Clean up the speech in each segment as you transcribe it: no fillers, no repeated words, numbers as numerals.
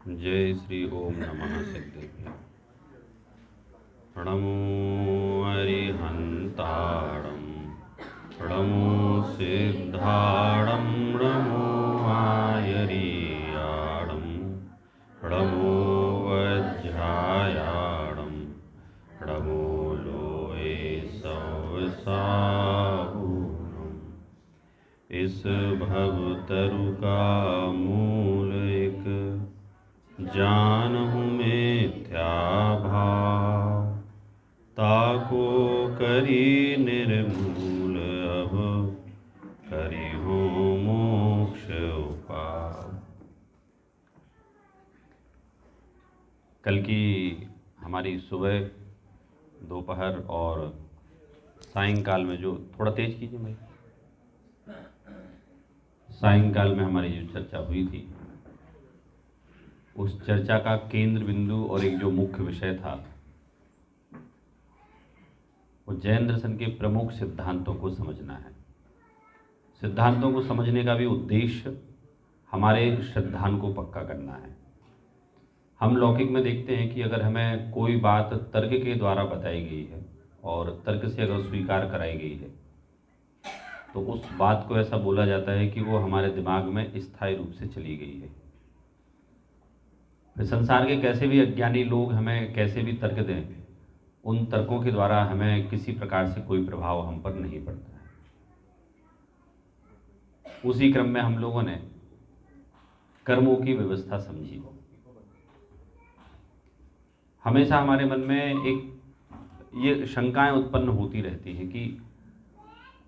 जय श्री ओम नमः सिद्धेभ्यः। प्रणमो अरिहन्ताणं, प्रणमो सिद्धाणं, प्रणमो आयरीयाणं, प्रणमो वज्रायाणं, प्रणमो लोये सवसाहूनम्। इस भवतरु का मूल एक जानहु मिथ्या भाव, ताको करी निर्मूल अब करी हो मोक्ष उपाय। कल की हमारी सुबह, दोपहर और सायंकाल में जो, थोड़ा तेज कीजिए भाई, सायंकाल में हमारी जो चर्चा हुई थी, उस चर्चा का केंद्र बिंदु और एक जो मुख्य विषय था वो जैन दर्शन के प्रमुख सिद्धांतों को समझना है। सिद्धांतों को समझने का भी उद्देश्य हमारे श्रद्धान को पक्का करना है। हम लौकिक में देखते हैं कि अगर हमें कोई बात तर्क के द्वारा बताई गई है और तर्क से अगर स्वीकार कराई गई है तो उस बात को ऐसा बोला जाता है कि वो हमारे दिमाग में स्थायी रूप से चली गई है। फिर संसार के कैसे भी अज्ञानी लोग हमें कैसे भी तर्क दें, उन तर्कों के द्वारा हमें किसी प्रकार से कोई प्रभाव हम पर नहीं पड़ता है। उसी क्रम में हम लोगों ने कर्मों की व्यवस्था समझी। हमेशा हमारे मन में एक ये शंकाएं उत्पन्न होती रहती हैं कि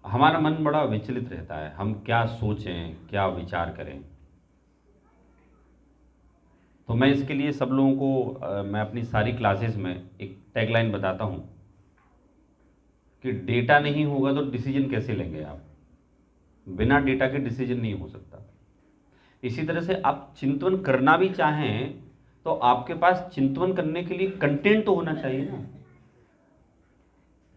हमारा मन बड़ा विचलित रहता है, हम क्या सोचें, क्या विचार करें। तो मैं इसके लिए सब लोगों को मैं अपनी सारी क्लासेस में एक टैगलाइन बताता हूं कि डेटा नहीं होगा तो डिसीजन कैसे लेंगे आप। बिना डेटा के डिसीजन नहीं हो सकता। इसी तरह से आप चिंतन करना भी चाहें तो आपके पास चिंतन करने के लिए कंटेंट तो होना चाहिए ना।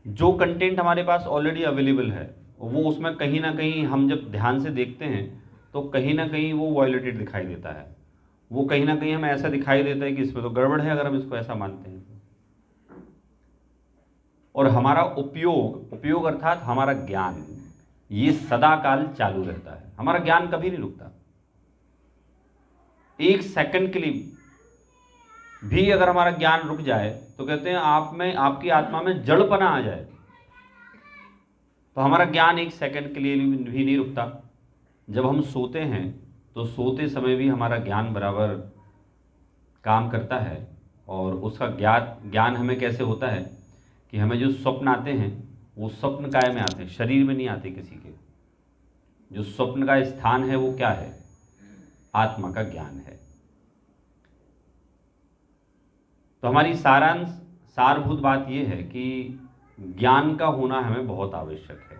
जो कंटेंट हमारे पास ऑलरेडी अवेलेबल है वो उसमें कहीं ना कहीं हम जब ध्यान से देखते हैं तो कहीं ना कहीं वो वायलेटेड दिखाई देता है। वो कहीं ना कहीं हमें ऐसा दिखाई देता है कि इसमें तो गड़बड़ है, अगर हम इसको ऐसा मानते हैं। और हमारा उपयोग अर्थात हमारा ज्ञान, ये सदा काल चालू रहता है। हमारा ज्ञान कभी नहीं रुकता। एक सेकंड के लिए भी अगर हमारा ज्ञान रुक जाए तो कहते हैं आप में, आपकी आत्मा में जड़पना आ जाए, तो हमारा ज्ञान एक सेकंड के लिए भी नहीं रुकता। जब हम सोते हैं तो सोते समय भी हमारा ज्ञान बराबर काम करता है। और उसका ज्ञान हमें कैसे होता है कि हमें जो स्वप्न आते हैं वो स्वप्न काय में आते हैं, शरीर में नहीं आते किसी के। जो स्वप्न का स्थान है वो क्या है? आत्मा का ज्ञान है। तो हमारी सारभूत बात यह है कि ज्ञान का होना हमें बहुत आवश्यक है।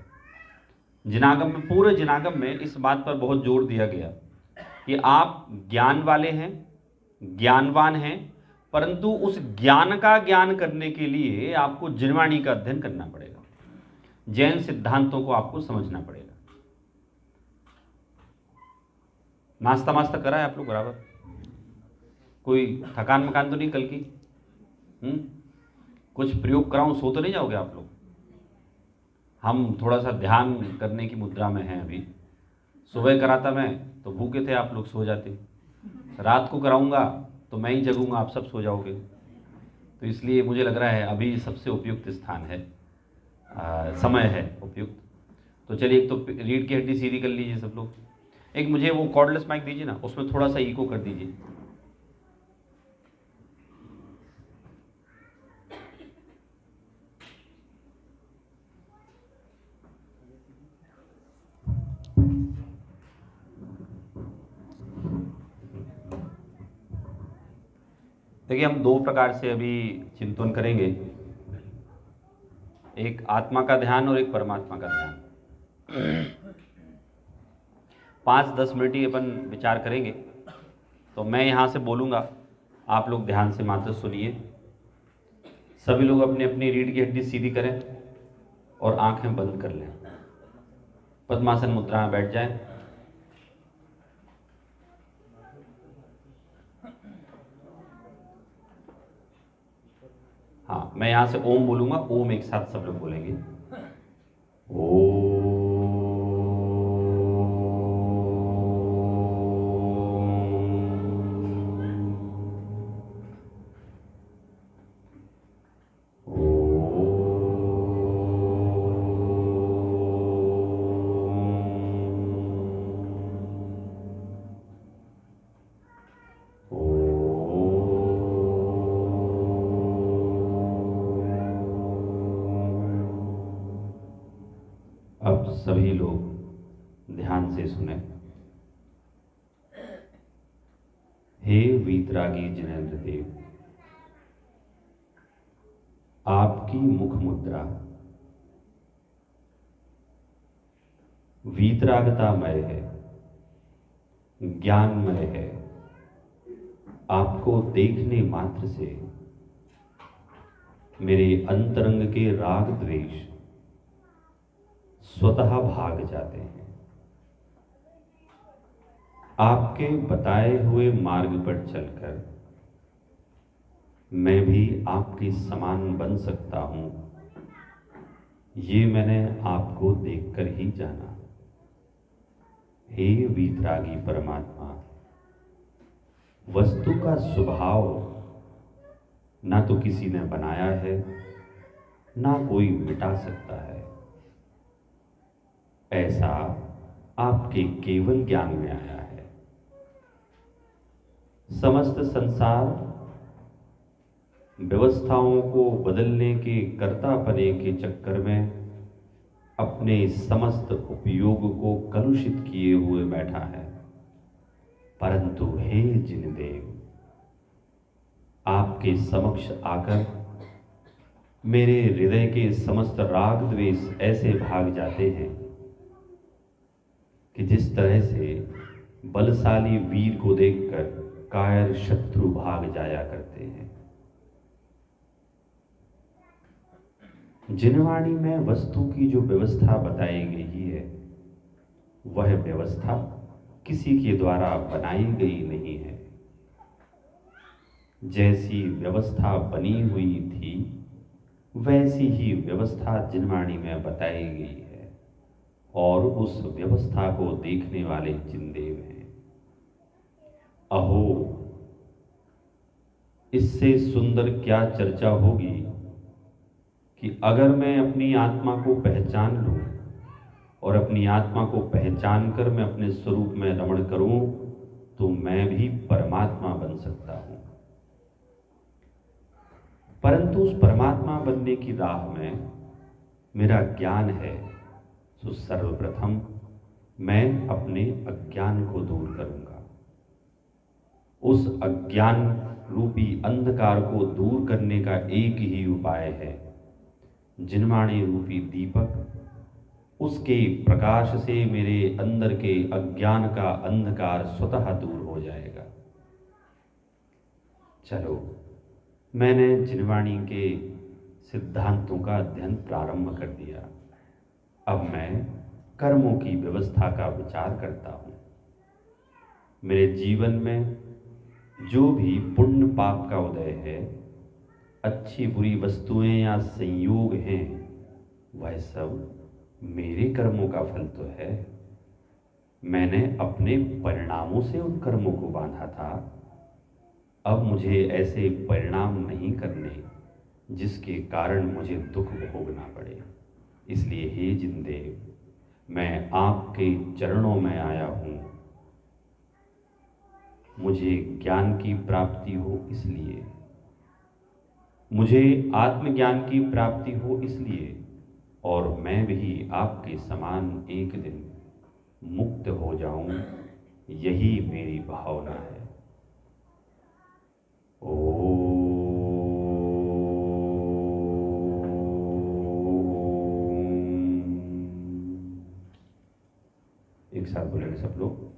जिनागम में, पूरे जिनागम में इस बात पर बहुत जोर दिया गया कि आप ज्ञान वाले हैं, ज्ञानवान हैं, परंतु उस ज्ञान का ज्ञान करने के लिए आपको जिनवाणी का अध्ययन करना पड़ेगा। जैन सिद्धांतों को आपको समझना पड़ेगा। नाश्ता वास्ता करा है आप लोग बराबर? कोई थकान मकान तो नहीं कल की? कुछ प्रयोग कराऊं, सो तो नहीं जाओगे आप लोग? हम थोड़ा सा ध्यान करने की मुद्रा में हैं अभी। सुबह कराता मैं तो भूखे थे आप लोग, सो जाते। रात को कराऊंगा तो मैं ही जगूंगा, आप सब सो जाओगे। तो इसलिए मुझे लग रहा है अभी सबसे उपयुक्त स्थान है, समय है उपयुक्त। तो चलिए, एक तो रीढ़ की हड्डी सीधी कर लीजिए सब लोग। एक मुझे वो कॉर्डलेस माइक दीजिए ना, उसमें थोड़ा सा इको कर दीजिए। देखिए, हम दो प्रकार से अभी चिंतन करेंगे, एक आत्मा का ध्यान और एक परमात्मा का ध्यान। 5-10 मिनट ही अपन विचार करेंगे। तो मैं यहाँ से बोलूँगा, आप लोग ध्यान से मात्र सुनिए। सभी लोग अपनी अपनी रीढ़ की हड्डी सीधी करें और आंखें बंद कर लें। पद्मासन मुद्रा में बैठ जाएं। हाँ, मैं यहाँ से ओम बोलूँगा, ओम एक साथ सब लोग बोलेंगे। ओम। अब सभी लोग ध्यान से सुने। हे वीतरागी जिनेंद्र देव, आपकी मुख मुद्रा वीतरागतामय है, ज्ञानमय है। आपको देखने मात्र से मेरे अंतरंग के राग द्वेष स्वतः भाग जाते हैं। आपके बताए हुए मार्ग पर चलकर मैं भी आपके समान बन सकता हूं, ये मैंने आपको देखकर ही जाना। हे वीतरागी परमात्मा, वस्तु का स्वभाव ना तो किसी ने बनाया है, ना कोई मिटा सकता है। ऐसा आपके केवल ज्ञान में आया है। समस्त संसार व्यवस्थाओं को बदलने के कर्तापने के चक्कर में अपने समस्त उपयोग को कलुषित किए हुए बैठा है। परंतु हे जिनदेव, आपके समक्ष आकर मेरे हृदय के समस्त राग द्वेष ऐसे भाग जाते हैं कि जिस तरह से बलशाली वीर को देखकर कायर शत्रु भाग जाया करते हैं। जिनवाणी में वस्तु की जो व्यवस्था बताई गई है, वह व्यवस्था किसी के द्वारा बनाई गई नहीं है। जैसी व्यवस्था बनी हुई थी, वैसी ही व्यवस्था जिनवाणी में बताई गई है, और उस व्यवस्था को देखने वाले जिनदेव हैं। अहो, इससे सुंदर क्या चर्चा होगी कि अगर मैं अपनी आत्मा को पहचान लूं और अपनी आत्मा को पहचान कर मैं अपने स्वरूप में रमण करूं, तो मैं भी परमात्मा बन सकता हूं। परंतु उस परमात्मा बनने की राह में मेरा ज्ञान है, तो सर्वप्रथम मैं अपने अज्ञान को दूर करूंगा। उस अज्ञान रूपी अंधकार को दूर करने का एक ही उपाय है, जिनवाणी रूपी दीपक। उसके प्रकाश से मेरे अंदर के अज्ञान का अंधकार स्वतः दूर हो जाएगा। चलो, मैंने जिनवाणी के सिद्धांतों का अध्ययन प्रारंभ कर दिया। अब मैं कर्मों की व्यवस्था का विचार करता हूँ। मेरे जीवन में जो भी पुण्य पाप का उदय है, अच्छी बुरी वस्तुएं या संयोग हैं, वह सब मेरे कर्मों का फल तो है। मैंने अपने परिणामों से उन कर्मों को बांधा था। अब मुझे ऐसे परिणाम नहीं करने जिसके कारण मुझे दुख भोगना पड़े। इसलिए हे जिनदेव, मैं आपके चरणों में आया हूँ। मुझे ज्ञान की प्राप्ति हो इसलिए, मुझे आत्मज्ञान की प्राप्ति हो इसलिए, और मैं भी आपके समान एक दिन मुक्त हो जाऊं, यही मेरी भावना है। एक साथ बोलेंगे सब लोग।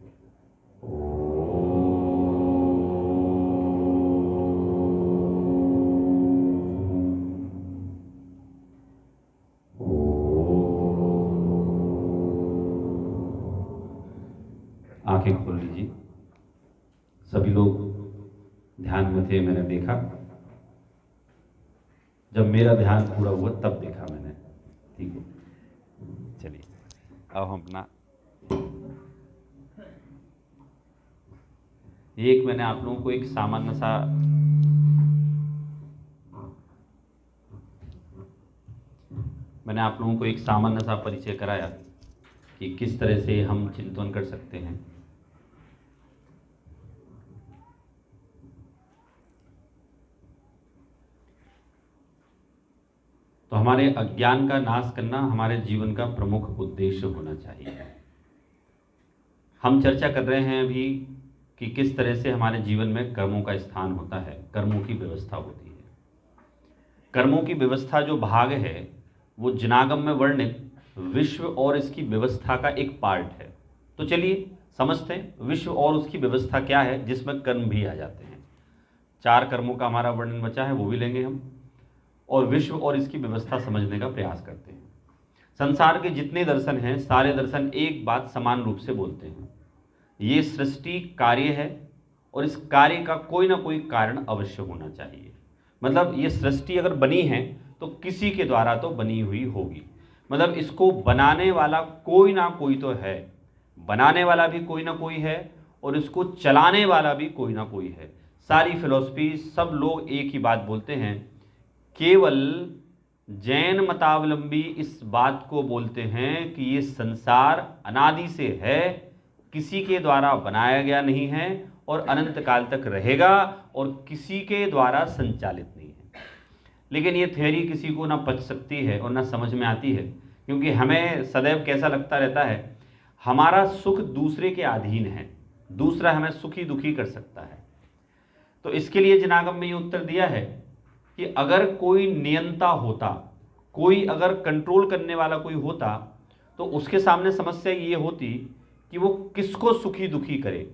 आंखें खोल लीजिए। सभी लोग ध्यान में थे, मैंने देखा। जब मेरा ध्यान पूरा हुआ तब देखा मैंने। ठीक है, चलिए अब हम अपना एक मैंने आप लोगों को एक सामान्य सा परिचय कराया कि किस तरह से हम चिंतन कर सकते हैं। तो हमारे अज्ञान का नाश करना हमारे जीवन का प्रमुख उद्देश्य होना चाहिए। हम चर्चा कर रहे हैं अभी कि किस तरह से हमारे जीवन में कर्मों का स्थान होता है, कर्मों की व्यवस्था होती है। कर्मों की व्यवस्था जो भाग है वो जिनागम में वर्णित विश्व और इसकी व्यवस्था का एक पार्ट है। तो चलिए समझते हैं विश्व और उसकी व्यवस्था क्या है, जिसमें कर्म भी आ जाते हैं। 4 कर्मों का हमारा वर्णन बचा है, वो भी लेंगे हम, और विश्व और इसकी व्यवस्था समझने का प्रयास करते हैं। संसार के जितने दर्शन हैं सारे दर्शन एक बात समान रूप से बोलते हैं, ये सृष्टि कार्य है और इस कार्य का कोई ना कोई कारण अवश्य होना चाहिए। मतलब ये सृष्टि अगर बनी है तो किसी के द्वारा तो बनी हुई होगी, मतलब इसको बनाने वाला कोई ना कोई तो है, बनाने वाला भी कोई ना कोई है और इसको चलाने वाला भी कोई ना कोई है। सारी फिलॉसफी सब लोग एक ही बात बोलते हैं, केवल जैन मतावलंबी इस बात को बोलते हैं कि ये संसार अनादि से है, किसी के द्वारा बनाया गया नहीं है और अनंत काल तक रहेगा और किसी के द्वारा संचालित नहीं है। लेकिन ये थ्योरी किसी को ना पच सकती है और ना समझ में आती है, क्योंकि हमें सदैव कैसा लगता रहता है, हमारा सुख दूसरे के अधीन है, दूसरा हमें सुखी दुखी कर सकता है। तो इसके लिए जिनागम में ये उत्तर दिया है कि अगर कोई नियंता होता, कोई अगर कंट्रोल करने वाला कोई होता, तो उसके सामने समस्या ये होती कि वो किसको सुखी दुखी करे।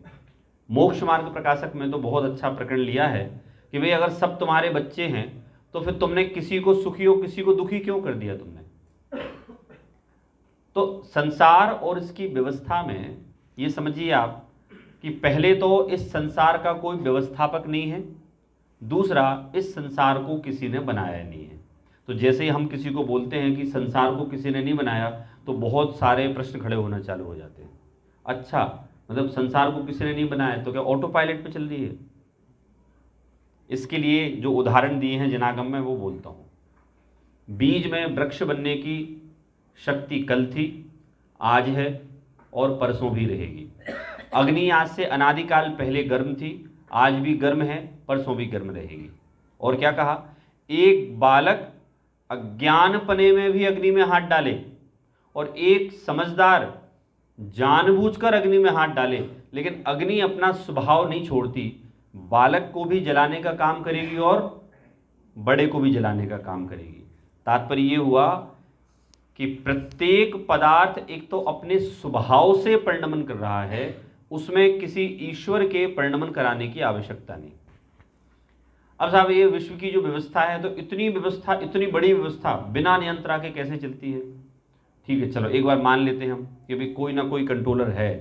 मोक्ष मार्ग प्रकाशक में तो बहुत अच्छा प्रकरण लिया है कि भाई अगर सब तुम्हारे बच्चे हैं तो फिर तुमने किसी को सुखी और किसी को दुखी क्यों कर दिया तुमने। तो संसार और इसकी व्यवस्था में ये समझिए आप कि पहले तो इस संसार का कोई व्यवस्थापक नहीं है, दूसरा इस संसार को किसी ने बनाया नहीं है। तो जैसे ही हम किसी को बोलते हैं कि संसार को किसी ने नहीं बनाया तो बहुत सारे प्रश्न खड़े होना चालू हो जाते हैं। अच्छा, मतलब संसार को किसी ने नहीं बनाया तो क्या ऑटो पायलट पे चल रही है? इसके लिए जो उदाहरण दिए हैं जिनागम में वो बोलता हूँ। बीज में वृक्ष बनने की शक्ति कल थी, आज है और परसों भी रहेगी। अग्नि आज से अनादिकाल पहले गर्म थी, आज भी गर्म है, परसों भी गर्म रहेगी। और क्या कहा, एक बालक अज्ञानपने में भी अग्नि में हाथ डाले और एक समझदार जानबूझकर अग्नि में हाथ डाले, लेकिन अग्नि अपना स्वभाव नहीं छोड़ती, बालक को भी जलाने का काम करेगी और बड़े को भी जलाने का काम करेगी। तात्पर्य ये हुआ कि प्रत्येक पदार्थ एक तो अपने स्वभाव से परिणमन कर रहा है, उसमें किसी ईश्वर के परिणमन कराने की आवश्यकता नहीं। अब साहब ये विश्व की जो व्यवस्था है, तो इतनी व्यवस्था, इतनी बड़ी व्यवस्था बिना नियंत्रण के कैसे चलती है? ठीक है, चलो एक बार मान लेते हैं हम कि भाई कोई ना कोई कंट्रोलर है,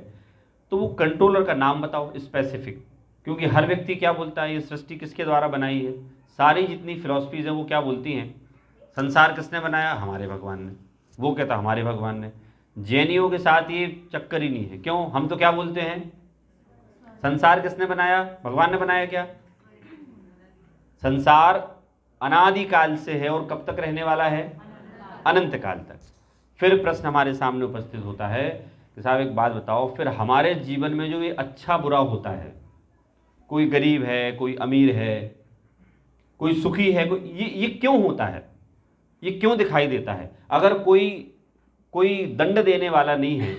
तो वो कंट्रोलर का नाम बताओ स्पेसिफिक, क्योंकि हर व्यक्ति क्या बोलता है, ये सृष्टि किसके द्वारा बनाई है। सारी जितनी फिलॉसफीज हैं वो क्या बोलती हैं, संसार किसने बनाया, हमारे भगवान ने। वो कहता हमारे भगवान ने। जैनियों के साथ ये चक्कर ही नहीं है। क्यों? हम तो क्या बोलते हैं, संसार किसने बनाया, भगवान ने बनाया क्या? संसार अनादिकाल से है और कब तक रहने वाला है, अनंत काल तक। फिर प्रश्न हमारे सामने उपस्थित होता है कि साहब एक बात बताओ, फिर हमारे जीवन में जो ये अच्छा बुरा होता है, कोई गरीब है, कोई अमीर है, कोई सुखी है, कोई ये क्यों होता है, ये क्यों दिखाई देता है? अगर कोई दंड देने वाला नहीं है,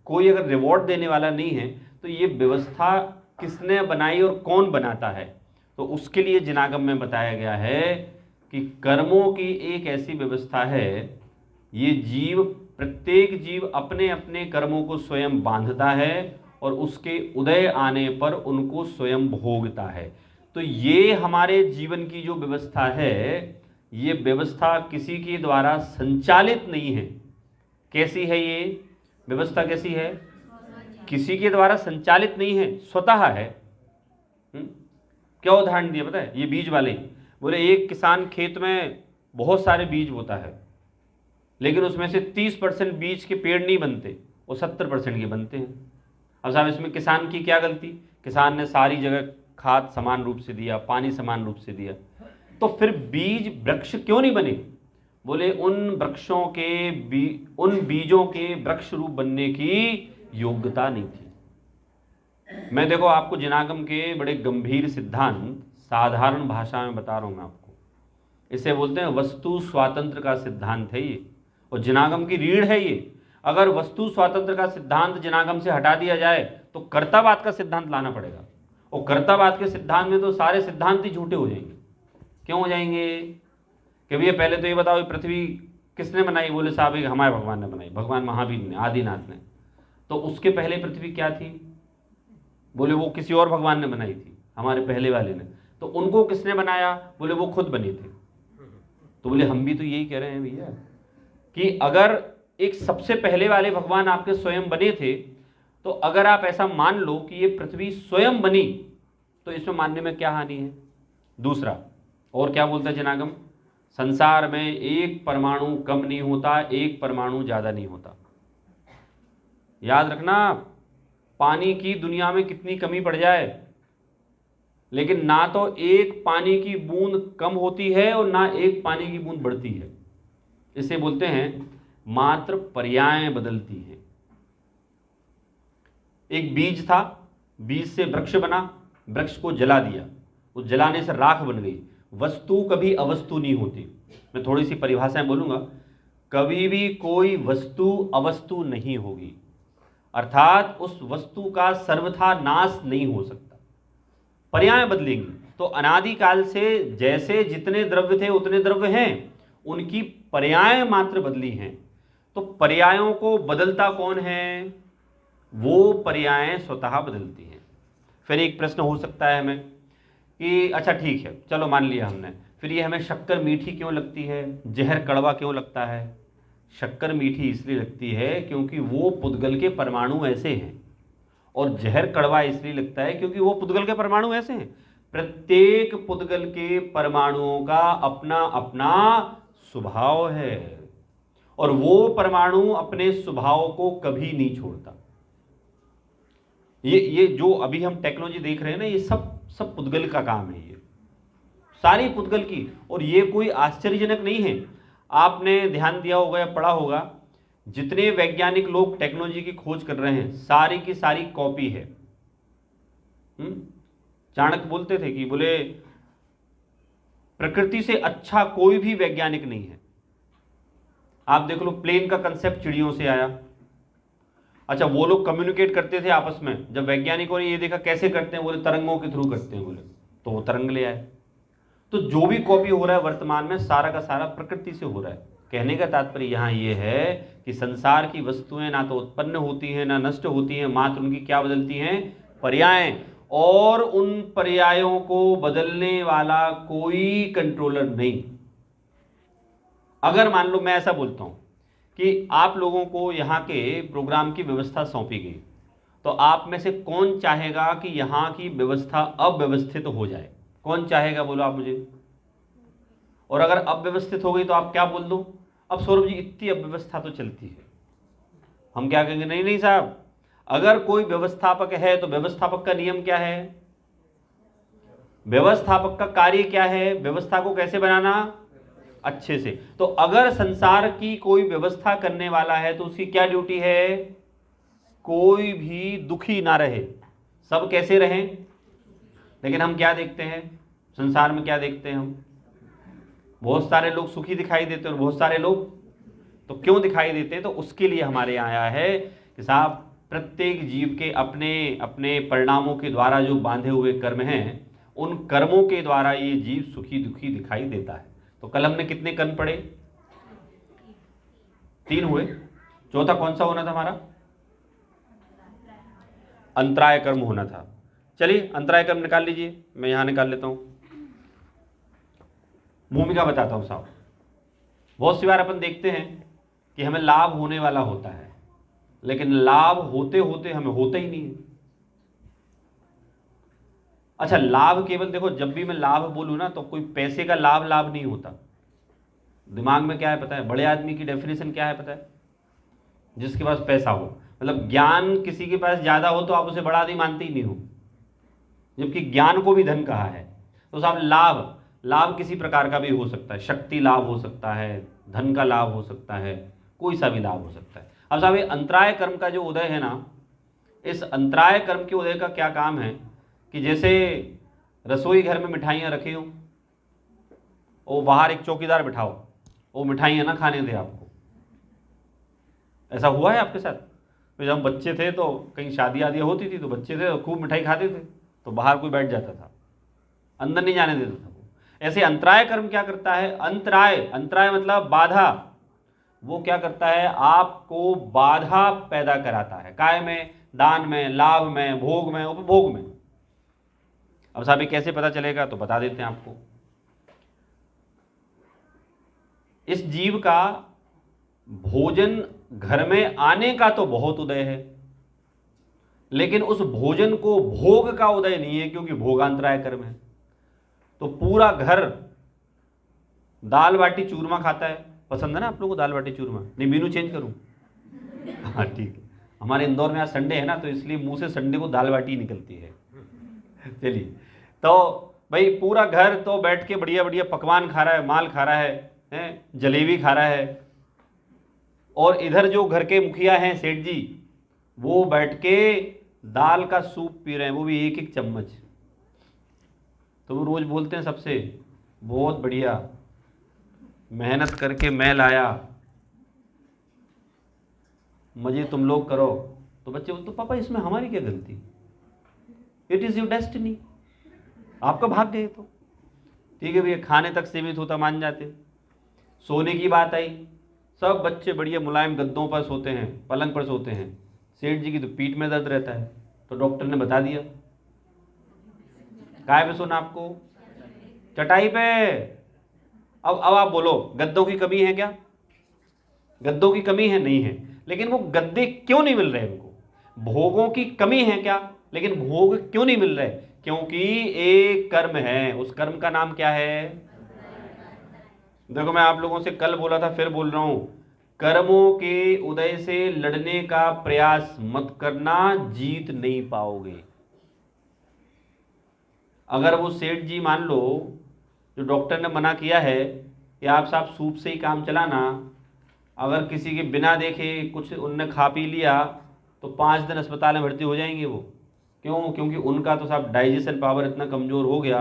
कोई अगर रिवॉर्ड देने वाला नहीं है, तो ये व्यवस्था किसने बनाई और कौन बनाता है? तो उसके लिए जिनागम में बताया गया है कि कर्मों की एक ऐसी व्यवस्था है, ये जीव, प्रत्येक जीव अपने अपने कर्मों को स्वयं बांधता है और उसके उदय आने पर उनको स्वयं भोगता है। तो ये हमारे जीवन की जो व्यवस्था है, ये व्यवस्था किसी के द्वारा संचालित नहीं है। कैसी है ये व्यवस्था? कैसी है? किसी के द्वारा संचालित नहीं है, स्वतः है। क्या उदाहरण दिया पता है? ये बीज वाले बोले एक किसान खेत में बहुत सारे बीज बोता है, लेकिन उसमें से 30% बीज के पेड़ नहीं बनते, वो 70% के बनते हैं। अब साहब इसमें किसान की क्या गलती? किसान ने सारी जगह खाद समान रूप से दिया, पानी समान रूप से दिया, तो फिर बीज वृक्ष क्यों नहीं बने? बोले उन बीजों के वृक्ष रूप बनने की योग्यता नहीं थी। मैं देखो आपको जिनागम के बड़े गंभीर सिद्धांत साधारण भाषा में बता रहा हूं मैं आपको। इसे बोलते हैं वस्तु स्वातंत्र का सिद्धांत है ये, और जिनागम की रीढ़ है ये। अगर वस्तु स्वातंत्र का सिद्धांत जिनागम से हटा दिया जाए तो कर्तावाद का सिद्धांत लाना पड़ेगा, और कर्तावाद के सिद्धांत में तो सारे सिद्धांत ही झूठे हो जाएंगे। क्यों हो जाएंगे? कि भैया पहले तो ये बताओ पृथ्वी किसने बनाई? बोले साहब एक हमारे भगवान ने बनाई, भगवान महावीर ने, आदिनाथ ने। तो उसके पहले पृथ्वी क्या थी? बोले वो किसी और भगवान ने बनाई थी, हमारे पहले वाले ने। तो उनको किसने बनाया? बोले वो खुद बने थे। तो बोले हम भी तो यही कह रहे हैं भैया कि अगर एक सबसे पहले वाले भगवान आपके स्वयं बने थे, तो अगर आप ऐसा मान लो कि ये पृथ्वी स्वयं बनी, तो इसमें मानने में क्या हानि है? दूसरा और क्या बोलता है जिनागम? संसार में एक परमाणु कम नहीं होता, एक परमाणु ज्यादा नहीं होता। याद रखना, पानी की दुनिया में कितनी कमी पड़ जाए, लेकिन ना तो एक पानी की बूंद कम होती है और ना एक पानी की बूंद बढ़ती है। इसे बोलते हैं मात्र पर्याय बदलती हैं। एक बीज था, बीज से वृक्ष बना, वृक्ष को जला दिया, उस जलाने से राख बन गई। वस्तु कभी अवस्तु नहीं होती। मैं थोड़ी सी परिभाषाएं बोलूंगा। कभी भी कोई वस्तु अवस्तु नहीं होगी, अर्थात उस वस्तु का सर्वथा नाश नहीं हो सकता। पर्याय बदलेंगी। तो अनादिकाल से जैसे जितने द्रव्य थे उतने द्रव्य हैं, उनकी पर्याय मात्र बदली हैं। तो पर्यायों को बदलता कौन है? वो पर्याय स्वतः बदलती हैं। फिर एक प्रश्न हो सकता है हमें कि अच्छा ठीक है, चलो मान लिया हमने, फिर ये हमें शक्कर मीठी क्यों लगती है, जहर कड़वा क्यों लगता है? शक्कर मीठी इसलिए लगती है क्योंकि वो पुद्गल के परमाणु ऐसे हैं, और जहर कड़वा इसलिए लगता है क्योंकि वो पुद्गल के परमाणु ऐसे हैं। प्रत्येक पुद्गल के परमाणुओं का अपना अपना स्वभाव है, और वो परमाणु अपने स्वभाव को कभी नहीं छोड़ता। ये जो अभी हम टेक्नोलॉजी देख रहे हैं ना, ये सब पुद्गल का काम है, ये सारी पुद्गल की। और ये कोई आश्चर्यजनक नहीं है। आपने ध्यान दिया होगा या पढ़ा होगा, जितने वैज्ञानिक लोग टेक्नोलॉजी की खोज कर रहे हैं, सारी की सारी कॉपी है। चाणक्य बोलते थे कि बोले प्रकृति से अच्छा कोई भी वैज्ञानिक नहीं है। आप देख लो, प्लेन का कंसेप्ट चिड़ियों से आया। अच्छा, वो लोग कम्युनिकेट करते थे आपस में, जब वैज्ञानिकों ने ये देखा कैसे करते हैं, बोले तरंगों के थ्रू करते हैं, बोले तो वो तरंग ले आए। तो जो भी कॉपी हो रहा है वर्तमान में, सारा का सारा प्रकृति से हो रहा है। कहने का तात्पर्य यहाँ ये है कि संसार की वस्तुएं ना तो उत्पन्न होती हैं ना नष्ट होती हैं, मात्र उनकी क्या बदलती हैं? पर्याय। और उन पर्यायों को बदलने वाला कोई कंट्रोलर नहीं। अगर मान लो मैं ऐसा बोलता हूं कि आप लोगों को यहाँ के प्रोग्राम की व्यवस्था सौंपी गई, तो आप में से कौन चाहेगा कि यहाँ की व्यवस्था अव्यवस्थित हो जाए? कौन चाहेगा? बोलो आप मुझे। और अगर अव्यवस्थित हो गई तो आप क्या बोल दो? अब सौरभ जी इतनी अव्यवस्था तो चलती है। हम क्या कहेंगे? नहीं नहीं साहब, अगर कोई व्यवस्थापक है तो व्यवस्थापक का नियम क्या है? व्यवस्थापक का कार्य क्या है? व्यवस्था को कैसे बनाना? अच्छे से। तो अगर संसार की कोई व्यवस्था करने वाला है तो उसकी क्या ड्यूटी है? कोई भी दुखी ना रहे, सब कैसे रहें। लेकिन हम क्या देखते हैं संसार में? क्या देखते हैं हम? बहुत सारे लोग सुखी दिखाई देते हैं और बहुत सारे लोग, तो क्यों दिखाई देते हैं? तो उसके लिए हमारे यहाँ आया है कि साहब प्रत्येक जीव के अपने अपने परिणामों के द्वारा जो बांधे हुए कर्म हैं, उन कर्मों के द्वारा ये जीव सुखी दुखी दिखाई देता है। तो कल हमने कितने कर्म पढ़े? 3 हुए। चौथा कौन सा होना था हमारा? अंतराय कर्म होना था। चलिए अंतराय कर्म निकाल लीजिए, मैं यहां निकाल लेता हूं। भूमिका बताता हूं साहब। बहुत सी बार अपन देखते हैं कि हमें लाभ होने वाला होता है, लेकिन लाभ होते होते हमें होता ही नहीं है। अच्छा, लाभ केवल देखो, जब भी मैं लाभ बोलूं ना, तो कोई पैसे का लाभ नहीं होता। दिमाग में क्या है पता है? बड़े आदमी की डेफिनेशन क्या है पता है? जिसके पास पैसा हो, मतलब ज्ञान किसी के पास ज़्यादा हो तो आप उसे बड़ा आदमी मानते ही नहीं हो, जबकि ज्ञान को भी धन कहा है। तो साहब लाभ, लाभ किसी प्रकार का भी हो सकता है, शक्ति लाभ हो सकता है, धन का लाभ हो सकता है, कोई सा भी लाभ हो सकता है। अब साहब ये अंतराय कर्म का जो उदय है ना, इस अंतराय कर्म के उदय का क्या काम है कि जैसे रसोई घर में मिठाइयाँ रखी हो, वो बाहर एक चौकीदार बिठाओ, वो मिठाइयाँ ना खाने दे आपको। ऐसा हुआ है आपके साथ? तो जब हम बच्चे थे तो कहीं शादी आदि होती थी तो बच्चे थे खूब मिठाई खाते थे, तो बाहर कोई बैठ जाता था, अंदर नहीं जाने देता था वो। ऐसे अंतराय कर्म क्या करता है? अंतराय, अंतराय मतलब बाधा। वो क्या करता है? आपको बाधा पैदा कराता है, काय में? दान में, लाभ में, भोग में, उपभोग में। अब साहब ये कैसे पता चलेगा? तो बता देते हैं आपको। इस जीव का भोजन घर में आने का तो बहुत उदय है, लेकिन उस भोजन को भोग का उदय नहीं है, क्योंकि भोगांतराय कर्म है। तो पूरा घर दाल बाटी चूरमा खाता है, पसंद है ना आप लोगों को दाल बाटी चूरमा? नहीं मेनू चेंज करूं? हाँ ठीक है, हमारे इंदौर में आज संडे है ना, तो इसलिए मुंह से संडे को दाल बाटी निकलती है। चलिए, तो भाई पूरा घर तो बैठ के बढ़िया बढ़िया पकवान खा रहा है, माल खा रहा है, जलेबी खा रहा है, और इधर जो घर के मुखिया हैं सेठ जी, वो बैठ के दाल का सूप पी रहे हैं, वो भी एक एक चम्मच। तो वो रोज बोलते हैं सबसे, बहुत बढ़िया, मेहनत करके मैं लाया, मजे तुम लोग करो। तो बच्चे बोलते पापा इसमें हमारी क्या गलती? इट इज योर डेस्टिनी, आपका भाग्य है। तो ठीक है भैया, खाने तक सीमित होता मान जाते। सोने की बात आई, सब बच्चे बढ़िया मुलायम गद्दों पर सोते हैं, पलंग पर सोते हैं। सेठ जी की तो पीठ में दर्द रहता है, तो डॉक्टर ने बता दिया काय पे सोना आपको? चटाई पे। अब आप बोलो, गद्दों की कमी है क्या? गद्दों की कमी है? नहीं है, लेकिन वो गद्दे क्यों नहीं मिल रहे उनको? भोगों की कमी है क्या? लेकिन भोग क्यों नहीं मिल रहे? क्योंकि एक कर्म है, उस कर्म का नाम क्या है? देखो मैं आप लोगों से कल बोला था, फिर बोल रहा हूं, कर्मों के उदय से लड़ने का प्रयास मत करना, जीत नहीं पाओगे। अगर वो सेठ जी मान लो, जो डॉक्टर ने मना किया है कि आप साहब सूप से ही काम चलाना, अगर किसी के बिना देखे कुछ उनने खा पी लिया तो 5 दिन अस्पताल में भर्ती हो जाएंगे वो। क्यों? क्योंकि उनका तो साहब डाइजेशन पावर इतना कमज़ोर हो गया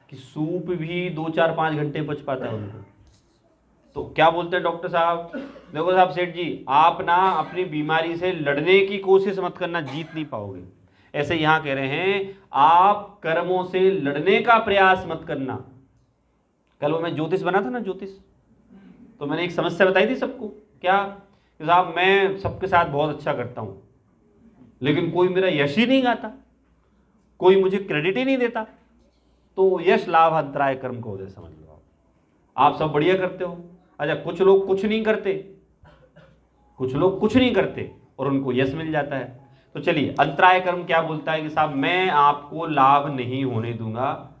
कि सूप भी 2-4-5 घंटे पच पाता है उनको। तो क्या बोलते हैं डॉक्टर साहब? देखो साहब सेठ जी, आप ना अपनी बीमारी से लड़ने की कोशिश मत करना, जीत नहीं पाओगे। ऐसे यहां कह रहे हैं, आप कर्मों से लड़ने का प्रयास मत करना। कल वो मैं ज्योतिष बना था ना, ज्योतिष, तो मैंने एक समस्या बताई थी सबको, क्या कि साहब मैं सबके साथ बहुत अच्छा करता हूं, लेकिन कोई मेरा यश ही नहीं गाता, कोई मुझे क्रेडिट ही नहीं देता। तो यश लाभ अंतराय कर्म को उदय समझ लो। आप सब बढ़िया करते हो, अच्छा कुछ लोग कुछ नहीं करते, कुछ लोग कुछ नहीं करते और उनको यश मिल जाता है। तो चलिए, अंतराय कर्म क्या बोलता है कि साहब मैं आपको लाभ नहीं होने दूंगा।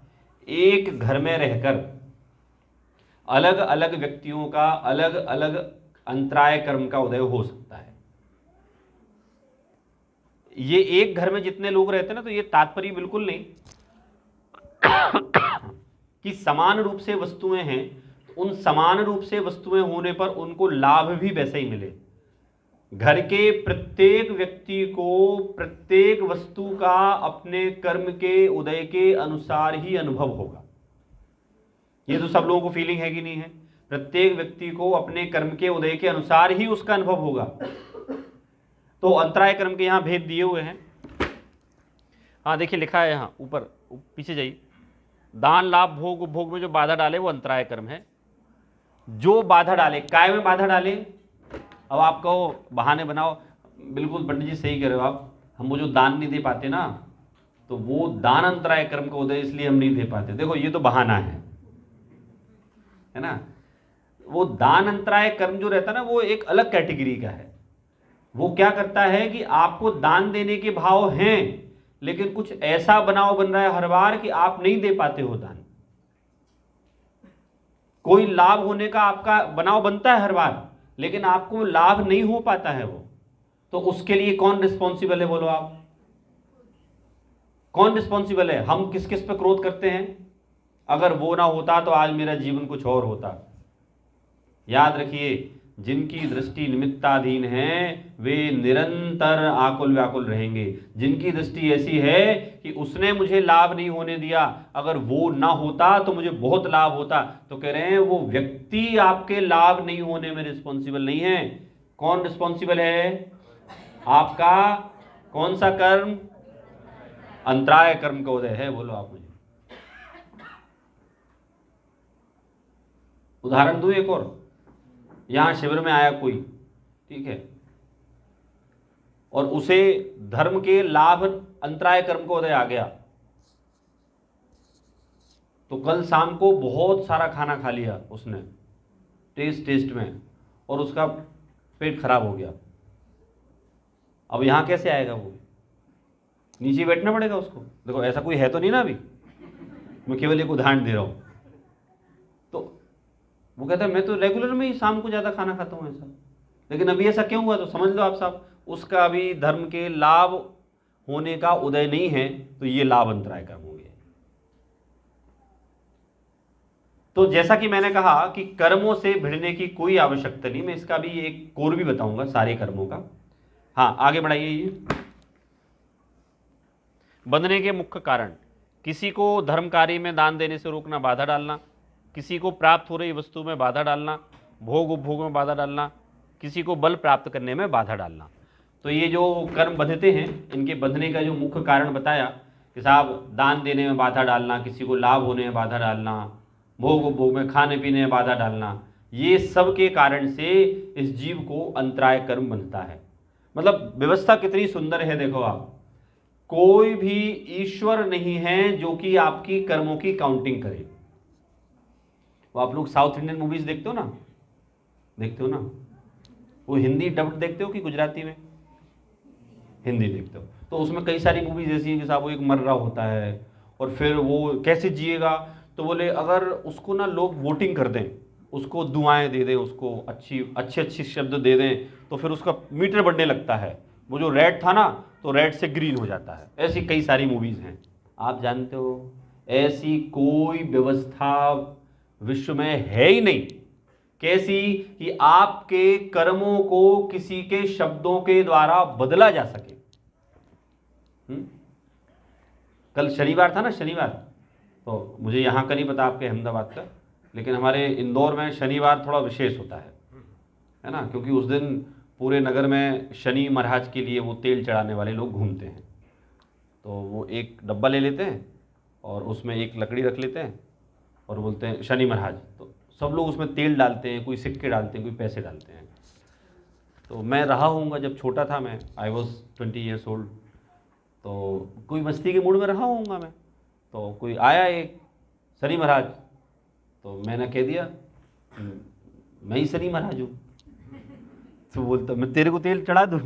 एक घर में रहकर अलग अलग व्यक्तियों का अलग अलग अंतराय कर्म का उदय हो सकता है। ये एक घर में जितने लोग रहते हैं ना, तो ये तात्पर्य बिल्कुल नहीं कि समान रूप से वस्तुएं हैं, तो उन समान रूप से वस्तुएं होने पर उनको लाभ भी वैसे ही मिले। घर के प्रत्येक व्यक्ति को प्रत्येक वस्तु का अपने कर्म के उदय के अनुसार ही अनुभव होगा। ये तो सब लोगों को फीलिंग है कि नहीं है? प्रत्येक व्यक्ति को अपने कर्म के उदय के अनुसार ही उसका अनुभव होगा। तो अंतराय कर्म के यहां भेद दिए हुए हैं। हाँ देखिए लिखा है यहां ऊपर, पीछे जाइए, दान लाभ भोग उपभोग में जो बाधा डाले वो अंतराय कर्म है। जो बाधा डाले, काय में बाधा डाले? अब आप कहो बहाने बनाओ, बिल्कुल पंडित जी सही कह रहे हो आप, हम वो जो दान नहीं दे पाते ना, तो वो दान अंतराय कर्म का उदय इसलिए हम नहीं दे पाते। देखो ये तो बहाना है ना। वो दान अंतराय कर्म जो रहता है ना, वो एक अलग कैटेगरी का है। वो क्या करता है कि आपको दान देने के भाव हैं, लेकिन कुछ ऐसा बनाव बन रहा है हर बार कि आप नहीं दे पाते हो दान। कोई लाभ होने का आपका बनाव बनता है हर बार, लेकिन आपको लाभ नहीं हो पाता है वो, तो उसके लिए कौन रिस्पॉन्सिबल है? बोलो आप, कौन रिस्पॉन्सिबल है? हम किस किस पे क्रोध करते हैं? अगर वो ना होता तो आज मेरा जीवन कुछ और होता। याद रखिए, जिनकी दृष्टि निमित्ताधीन है वे निरंतर आकुल व्याकुल रहेंगे। जिनकी दृष्टि ऐसी है कि उसने मुझे लाभ नहीं होने दिया, अगर वो ना होता तो मुझे बहुत लाभ होता, तो कह रहे हैं वो व्यक्ति आपके लाभ नहीं होने में रिस्पॉन्सिबल नहीं है। कौन रिस्पॉन्सिबल है? आपका कौन सा कर्म? अंतराय कर्म का उदय है। बोलो आप मुझे। उदाहरण दूं एक और। यहां शिविर में आया कोई, ठीक है, और उसे धर्म के लाभ अंतराय कर्म का उदय आ गया, तो कल शाम को बहुत सारा खाना खा लिया उसने टेस्ट में, और उसका पेट खराब हो गया। अब यहां कैसे आएगा वो? नीचे बैठना पड़ेगा उसको। देखो ऐसा कोई है तो नहीं ना, अभी मैं केवल एक उदाहरण दे रहा हूं। तो वो कहता है मैं तो रेगुलर में ही शाम को ज्यादा खाना खाता हूं ऐसा, लेकिन अभी ऐसा क्यों हुआ? तो समझ लो आप साहब, उसका अभी धर्म के लाभ होने का उदय नहीं है, तो ये लाभ अंतराय कर्म हो गया। तो जैसा कि मैंने कहा कि कर्मों से भिड़ने की कोई आवश्यकता नहीं। मैं इसका भी एक कोर भी बताऊंगा सारे कर्मों का। हाँ, आगे बढ़ाइए। ये बंधने के मुख्य कारण: किसी को धर्म कार्य में दान देने से रोकना, बाधा डालना, किसी को प्राप्त हो रही वस्तु में बाधा डालना, भोग उपभोग में बाधा डालना, किसी को बल प्राप्त करने में बाधा डालना। तो ये जो कर्म बंधते हैं, इनके बंधने का जो मुख्य कारण बताया कि साहब दान देने में बाधा डालना, किसी को लाभ होने में बाधा डालना, भोग उपभोग में खाने पीने में बाधा डालना, ये सब के कारण से इस जीव को अंतराय कर्म बंधता है। मतलब व्यवस्था कितनी सुंदर है, देखो आप, कोई भी ईश्वर नहीं है जो कि आपकी कर्मों की काउंटिंग करे। वो आप लोग साउथ इंडियन मूवीज देखते हो ना, देखते हो ना, वो हिंदी डब्ड देखते हो कि गुजराती में? हिंदी देखते हो। तो उसमें कई सारी मूवीज ऐसी हैं कि साहब वो एक मर रहा होता है और फिर वो कैसे जिएगा, तो बोले अगर उसको ना लोग वोटिंग कर दें, उसको दुआएं दे दें, उसको अच्छी शब्द दे दें, तो फिर उसका मीटर बढ़ने लगता है। वो जो रेड था ना, तो रेड से ग्रीन हो जाता है। ऐसी कई सारी मूवीज हैं, आप जानते हो। ऐसी कोई व्यवस्था विश्व में है ही नहीं। कैसी? कि आपके कर्मों को किसी के शब्दों के द्वारा बदला जा सके। कल शनिवार था ना, शनिवार, तो मुझे यहाँ का नहीं पता आपके अहमदाबाद का, लेकिन हमारे इंदौर में शनिवार थोड़ा विशेष होता है ना, क्योंकि उस दिन पूरे नगर में शनि महाराज के लिए वो तेल चढ़ाने वाले लोग घूमते हैं। तो वो एक डब्बा ले लेते हैं और उसमें एक लकड़ी रख लेते हैं और बोलते हैं शनि महाराज, तो सब लोग उसमें तेल डालते हैं, कोई सिक्के डालते हैं, कोई पैसे डालते हैं। तो मैं रहा हूँगा, जब छोटा था मैं, आई वॉज 20 ईयर्स ओल्ड, तो कोई मस्ती के मूड में रहा हूँगा मैं, तो कोई आया एक शनि महाराज, तो मैंने कह दिया मैं ही शनि महाराज हूँ। तो बोलता मैं तेरे को तेल चढ़ा दूँ।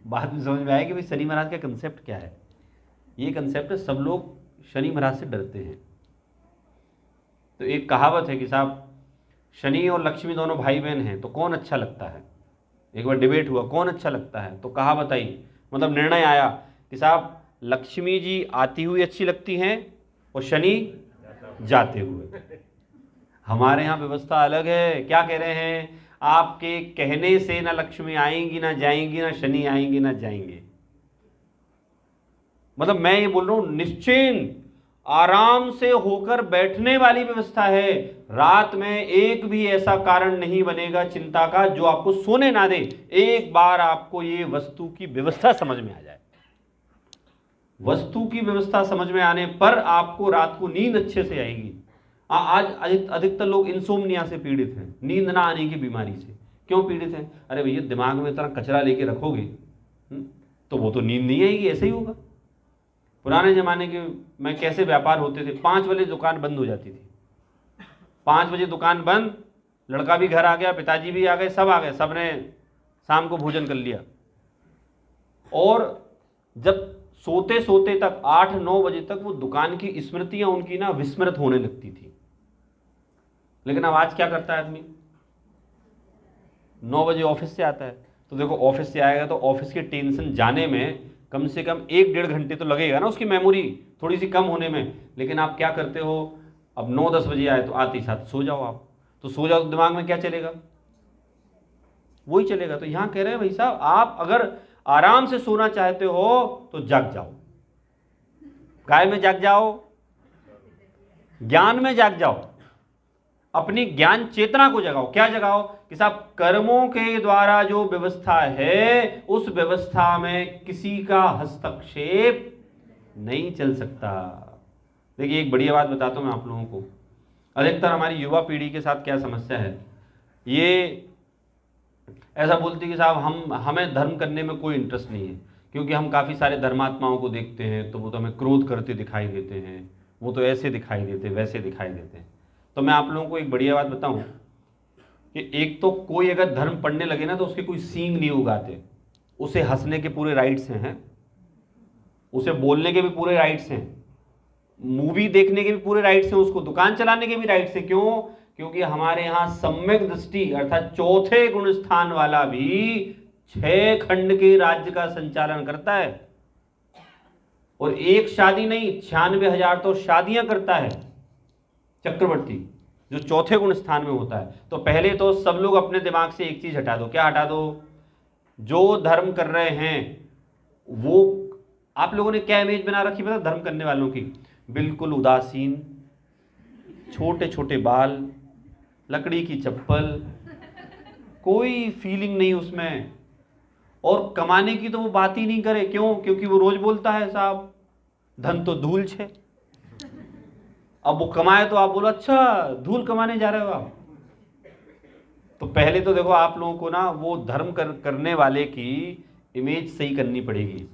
बाद में समझ में आया कि भाई शनि महाराज का कंसेप्ट क्या है। ये कंसेप्ट है, सब लोग शनि महाराज से डरते हैं। तो एक कहावत है कि साहब शनि और लक्ष्मी दोनों भाई बहन हैं, तो कौन अच्छा लगता है? एक बार डिबेट हुआ कौन अच्छा लगता है, तो कहावत आई, मतलब निर्णय आया कि साहब लक्ष्मी जी आती हुई अच्छी लगती हैं और शनि जाते हुए। हमारे यहाँ व्यवस्था अलग है। क्या कह रहे हैं? आपके कहने से ना लक्ष्मी आएंगी ना जाएंगी, ना शनि आएंगे ना जाएंगे। मतलब मैं ये बोल रहा हूं, निश्चिंत आराम से होकर बैठने वाली व्यवस्था है। रात में एक भी ऐसा कारण नहीं बनेगा चिंता का जो आपको सोने ना दे। एक बार आपको ये वस्तु की व्यवस्था समझ में आ जाए, वस्तु की व्यवस्था समझ में आने पर आपको रात को नींद अच्छे से आएगी। आज अधिकतर लोग इंसोम्निया से पीड़ित हैं, नींद ना आने की बीमारी से। क्यों पीड़ित हैं? अरे भैया दिमाग में इतना कचरा लेके रखोगे तो वो तो नींद नहीं आएगी, ऐसे ही होगा। पुराने जमाने के में कैसे व्यापार होते थे, 5 बजे दुकान बंद हो जाती थी। 5 बजे दुकान बंद, लड़का भी घर आ गया, पिताजी भी आ गए, सब आ गए, सबने शाम को भोजन कर लिया। और जब सोते सोते तक 8-9 बजे तक वो दुकान की स्मृतियां उनकी ना विस्मृत होने लगती थी। लेकिन अब आज क्या करता है आदमी, 9 बजे ऑफिस से आता है, तो देखो ऑफिस से आएगा तो ऑफिस की टेंशन जाने में कम से कम 1-1.5 घंटे तो लगेगा ना, उसकी मेमोरी थोड़ी सी कम होने में। लेकिन आप क्या करते हो, अब 9-10 बजे आए तो आते ही साथ सो जाओ आप, तो सो जाओ तो दिमाग में क्या चलेगा, वही चलेगा। तो यहां कह रहे हैं भाई साहब, आप अगर आराम से सोना चाहते हो तो जाग जाओ, काय में जाग जाओ, ज्ञान में जाग जाओ, अपनी ज्ञान चेतना को जगाओ। क्या जगाओ कि साहब कर्मों के द्वारा जो व्यवस्था है उस व्यवस्था में किसी का हस्तक्षेप नहीं चल सकता। देखिए एक बढ़िया बात बताता हूं मैं आप लोगों को, अधिकतर हमारी युवा पीढ़ी के साथ क्या समस्या है, ये ऐसा बोलती है कि साहब हमें धर्म करने में कोई इंटरेस्ट नहीं है, क्योंकि हम काफ़ी सारे धर्मात्माओं को देखते हैं तो वो तो हमें क्रोध करते दिखाई देते हैं, वो तो ऐसे दिखाई देते वैसे दिखाई देते हैं। तो मैं आप लोगों को एक बढ़िया बात बताऊं कि एक तो कोई अगर धर्म पढ़ने लगे ना तो उसके कोई सींग नहीं उगाते, उसे हंसने के पूरे राइट्स हैं, उसे बोलने के भी पूरे राइट्स हैं, मूवी देखने के भी पूरे राइट्स हैं, उसको दुकान चलाने के भी राइट्स हैं। क्यों? क्योंकि हमारे यहां सम्यक दृष्टि अर्थात चौथे गुण स्थान वाला भी 6 खंड के राज्य का संचालन करता है, और एक शादी नहीं 96,000 तो शादियां करता है चक्रवर्ती, जो चौथे गुण स्थान में होता है। तो पहले तो सब लोग अपने दिमाग से एक चीज हटा दो। क्या हटा दो? जो धर्म कर रहे हैं वो, आप लोगों ने क्या इमेज बना रखी पता धर्म करने वालों की, बिल्कुल उदासीन, छोटे छोटे बाल, लकड़ी की चप्पल, कोई फीलिंग नहीं उसमें, और कमाने की तो वो बात ही नहीं करे। क्यों? क्योंकि वो रोज बोलता है साहब धन तो धूल छे। अब वो कमाए तो आप बोलो अच्छा धूल कमाने जा रहे हो आप। तो पहले तो देखो आप लोगों को ना वो धर्म करने वाले की इमेज सही करनी पड़ेगी।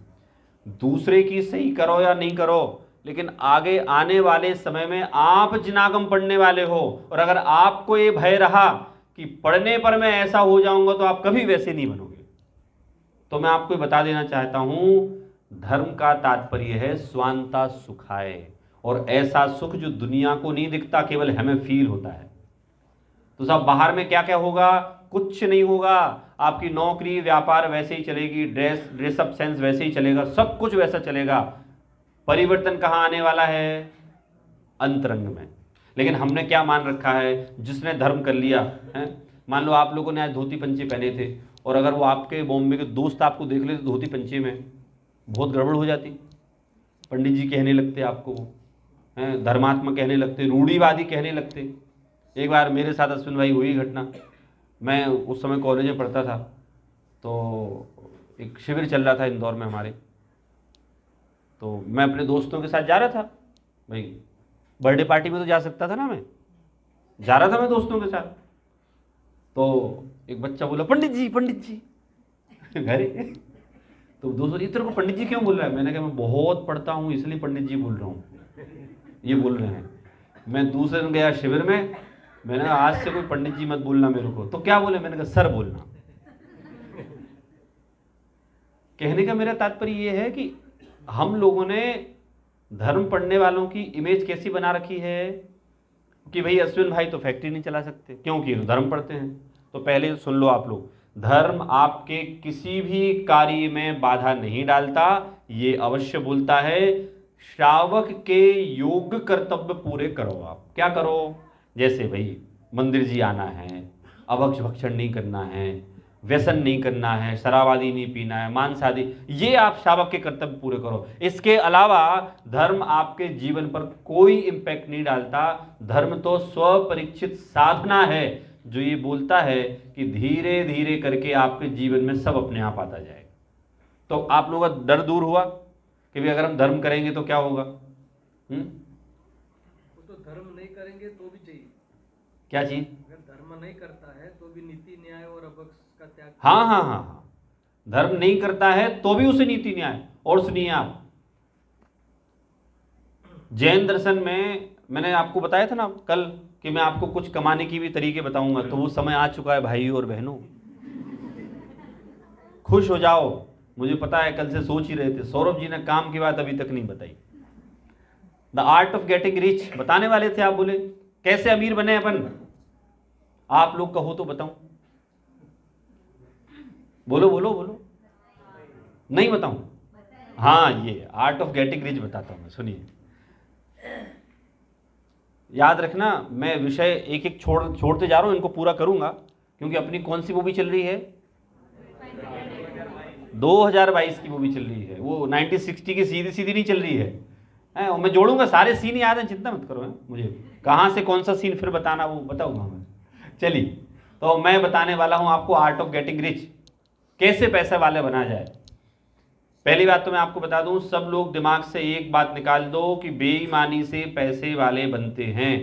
दूसरे की सही करो या नहीं करो, लेकिन आगे आने वाले समय में आप जिनागम पढ़ने वाले हो, और अगर आपको ये भय रहा कि पढ़ने पर मैं ऐसा हो जाऊंगा तो आप कभी वैसे नहीं बनोगे। तो मैं आपको बता देना चाहता हूं, धर्म का तात्पर्य है स्वांता सुखाए, और ऐसा सुख जो दुनिया को नहीं दिखता, केवल हमें फील होता है। तो सब बाहर में क्या क्या होगा? कुछ नहीं होगा। आपकी नौकरी व्यापार वैसे ही चलेगी, ड्रेसअप सेंस वैसे ही चलेगा, सब कुछ वैसा चलेगा। परिवर्तन कहाँ आने वाला है? अंतरंग में। लेकिन हमने क्या मान रखा है, जिसने धर्म कर लिया है, मान लो आप लोगों ने आज धोती पंचे पहने थे, और अगर वो आपके बॉम्बे के दोस्त आपको देख लेते धोती पंचे में, बहुत गड़बड़ हो जाती। पंडित जी कहने लगते आपको, वो हैं धर्मात्मा कहने लगते, रूढ़ीवादी कहने लगते। एक बार मेरे साथ अश्विन भाई हुई घटना, मैं उस समय कॉलेज में पढ़ता था, तो एक शिविर चल रहा था इंदौर में हमारे, तो मैं अपने दोस्तों के साथ जा रहा था। भाई बर्थडे पार्टी में तो जा सकता था ना, मैं जा रहा था मैं दोस्तों के साथ। तो एक बच्चा बोला पंडित जी घरे। तो दोस्तों इस तरह को पंडित जी क्यों बोल रहा है? मैंने कहा मैं बहुत पढ़ता हूँ इसलिए पंडित जी बोल रहा हूँ, ये बोल रहे हैं। मैं दूसरे दिन गया शिविर में, मैंने कहा आज से कोई पंडित जी मत बोलना मेरे को। तो क्या बोले? मैंने कहा सर बोलना। कहने का मेरा तात्पर्य ये है कि हम लोगों ने धर्म पढ़ने वालों की इमेज कैसी बना रखी है कि भाई अश्विन भाई तो फैक्ट्री नहीं चला सकते, क्योंकि तो धर्म पढ़ते हैं। तो पहले सुन लो आप लोग, धर्म आपके किसी भी कार्य में बाधा नहीं डालता, ये अवश्य बोलता है श्रावक के योग कर्तव्य पूरे करो। आप क्या करो? जैसे भाई मंदिर जी आना है, अभक्ष भक्षण नहीं करना है, व्यसन नहीं करना है, शराब आदि नहीं पीना है, मांस आदि, ये आप श्रावक के कर्तव्य पूरे करो। इसके अलावा धर्म आपके जीवन पर कोई इंपैक्ट नहीं डालता। धर्म तो स्वपरीक्षित साधना है जो ये बोलता है कि धीरे धीरे करके आपके जीवन में सब अपने आप आता जाएगा। तो आप लोगों का डर दूर हुआ कि भाई अगर हम धर्म करेंगे तो क्या होगा? तो धर्म नहीं करेंगे तो भी चाहिए। क्या चीज? अगर धर्म नहीं करता है तो भी नीति न्याय और अभक्ष का त्याग। हाँ, धर्म नहीं करता है तो भी उसे नीति न्याय। और सुनिए आप, जैन दर्शन में मैंने आपको बताया था ना कल कि मैं आपको कुछ कमाने की भी तरीके बताऊंगा, तो वो समय आ चुका है भाई और बहनों, खुश हो जाओ। मुझे पता है कल से सोच ही रहे थे, सौरभ जी ने काम की बात अभी तक नहीं बताई। The art of getting rich बताने वाले थे आप, बोले कैसे अमीर बने अपन, आप लोग कहो तो बताऊं, बोलो बोलो बोलो, नहीं बताऊं? हाँ, ये आर्ट ऑफ गेटिंग रिच बताता हूं मैं, सुनिए। याद रखना, मैं विषय एक एक छोड़ते जा रहा हूं, इनको पूरा करूंगा, क्योंकि अपनी कौन सी मूवी चल रही है? 2022 की मूवी चल रही है, वो 1960 की सीधी सीधी नहीं चल रही है। और मैं जोड़ूंगा, सारे सीन याद हैं, चिंता मत करो। है मुझे कहाँ से कौन सा सीन फिर बताना वो बताऊंगा मैं। चलिए, तो मैं बताने वाला हूं आपको आर्ट ऑफ गेटिंग रिच, कैसे पैसे वाले बना जाए। पहली बात तो मैं आपको बता दूं, सब लोग दिमाग से एक बात निकाल दो कि बेईमानी से पैसे वाले बनते हैं।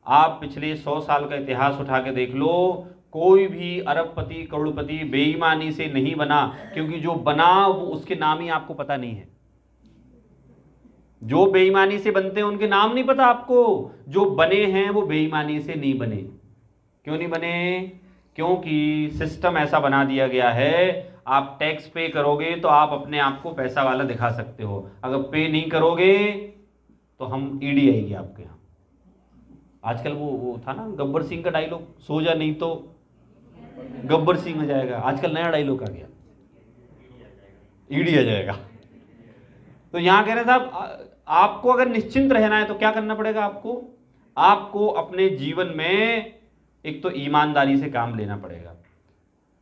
आप पिछले 100 साल का इतिहास उठा के देख लो, कोई भी अरबपति करोड़पति बेईमानी से नहीं बना, क्योंकि जो बना वो उसके नाम ही आपको पता नहीं है। जो बेईमानी से बनते हैं उनके नाम नहीं पता आपको, जो बने हैं वो बेईमानी से नहीं बने। क्यों नहीं बने? क्योंकि सिस्टम ऐसा बना दिया गया है, आप टैक्स पे करोगे तो आप अपने आप को पैसा वाला दिखा सकते हो, अगर पे नहीं करोगे तो हम ईडी आएगी आपके यहाँ। आजकल वो था ना गब्बर सिंह का डायलॉग, सो जा नहीं तो गब्बर सिंह आ जाएगा। आजकल नया डायलॉग आ गया, ईडी आ जाएगा। तो यहां कह रहे साहब, आपको अगर निश्चिंत रहना है तो क्या करना पड़ेगा आपको? आपको अपने जीवन में एक तो ईमानदारी से काम लेना पड़ेगा।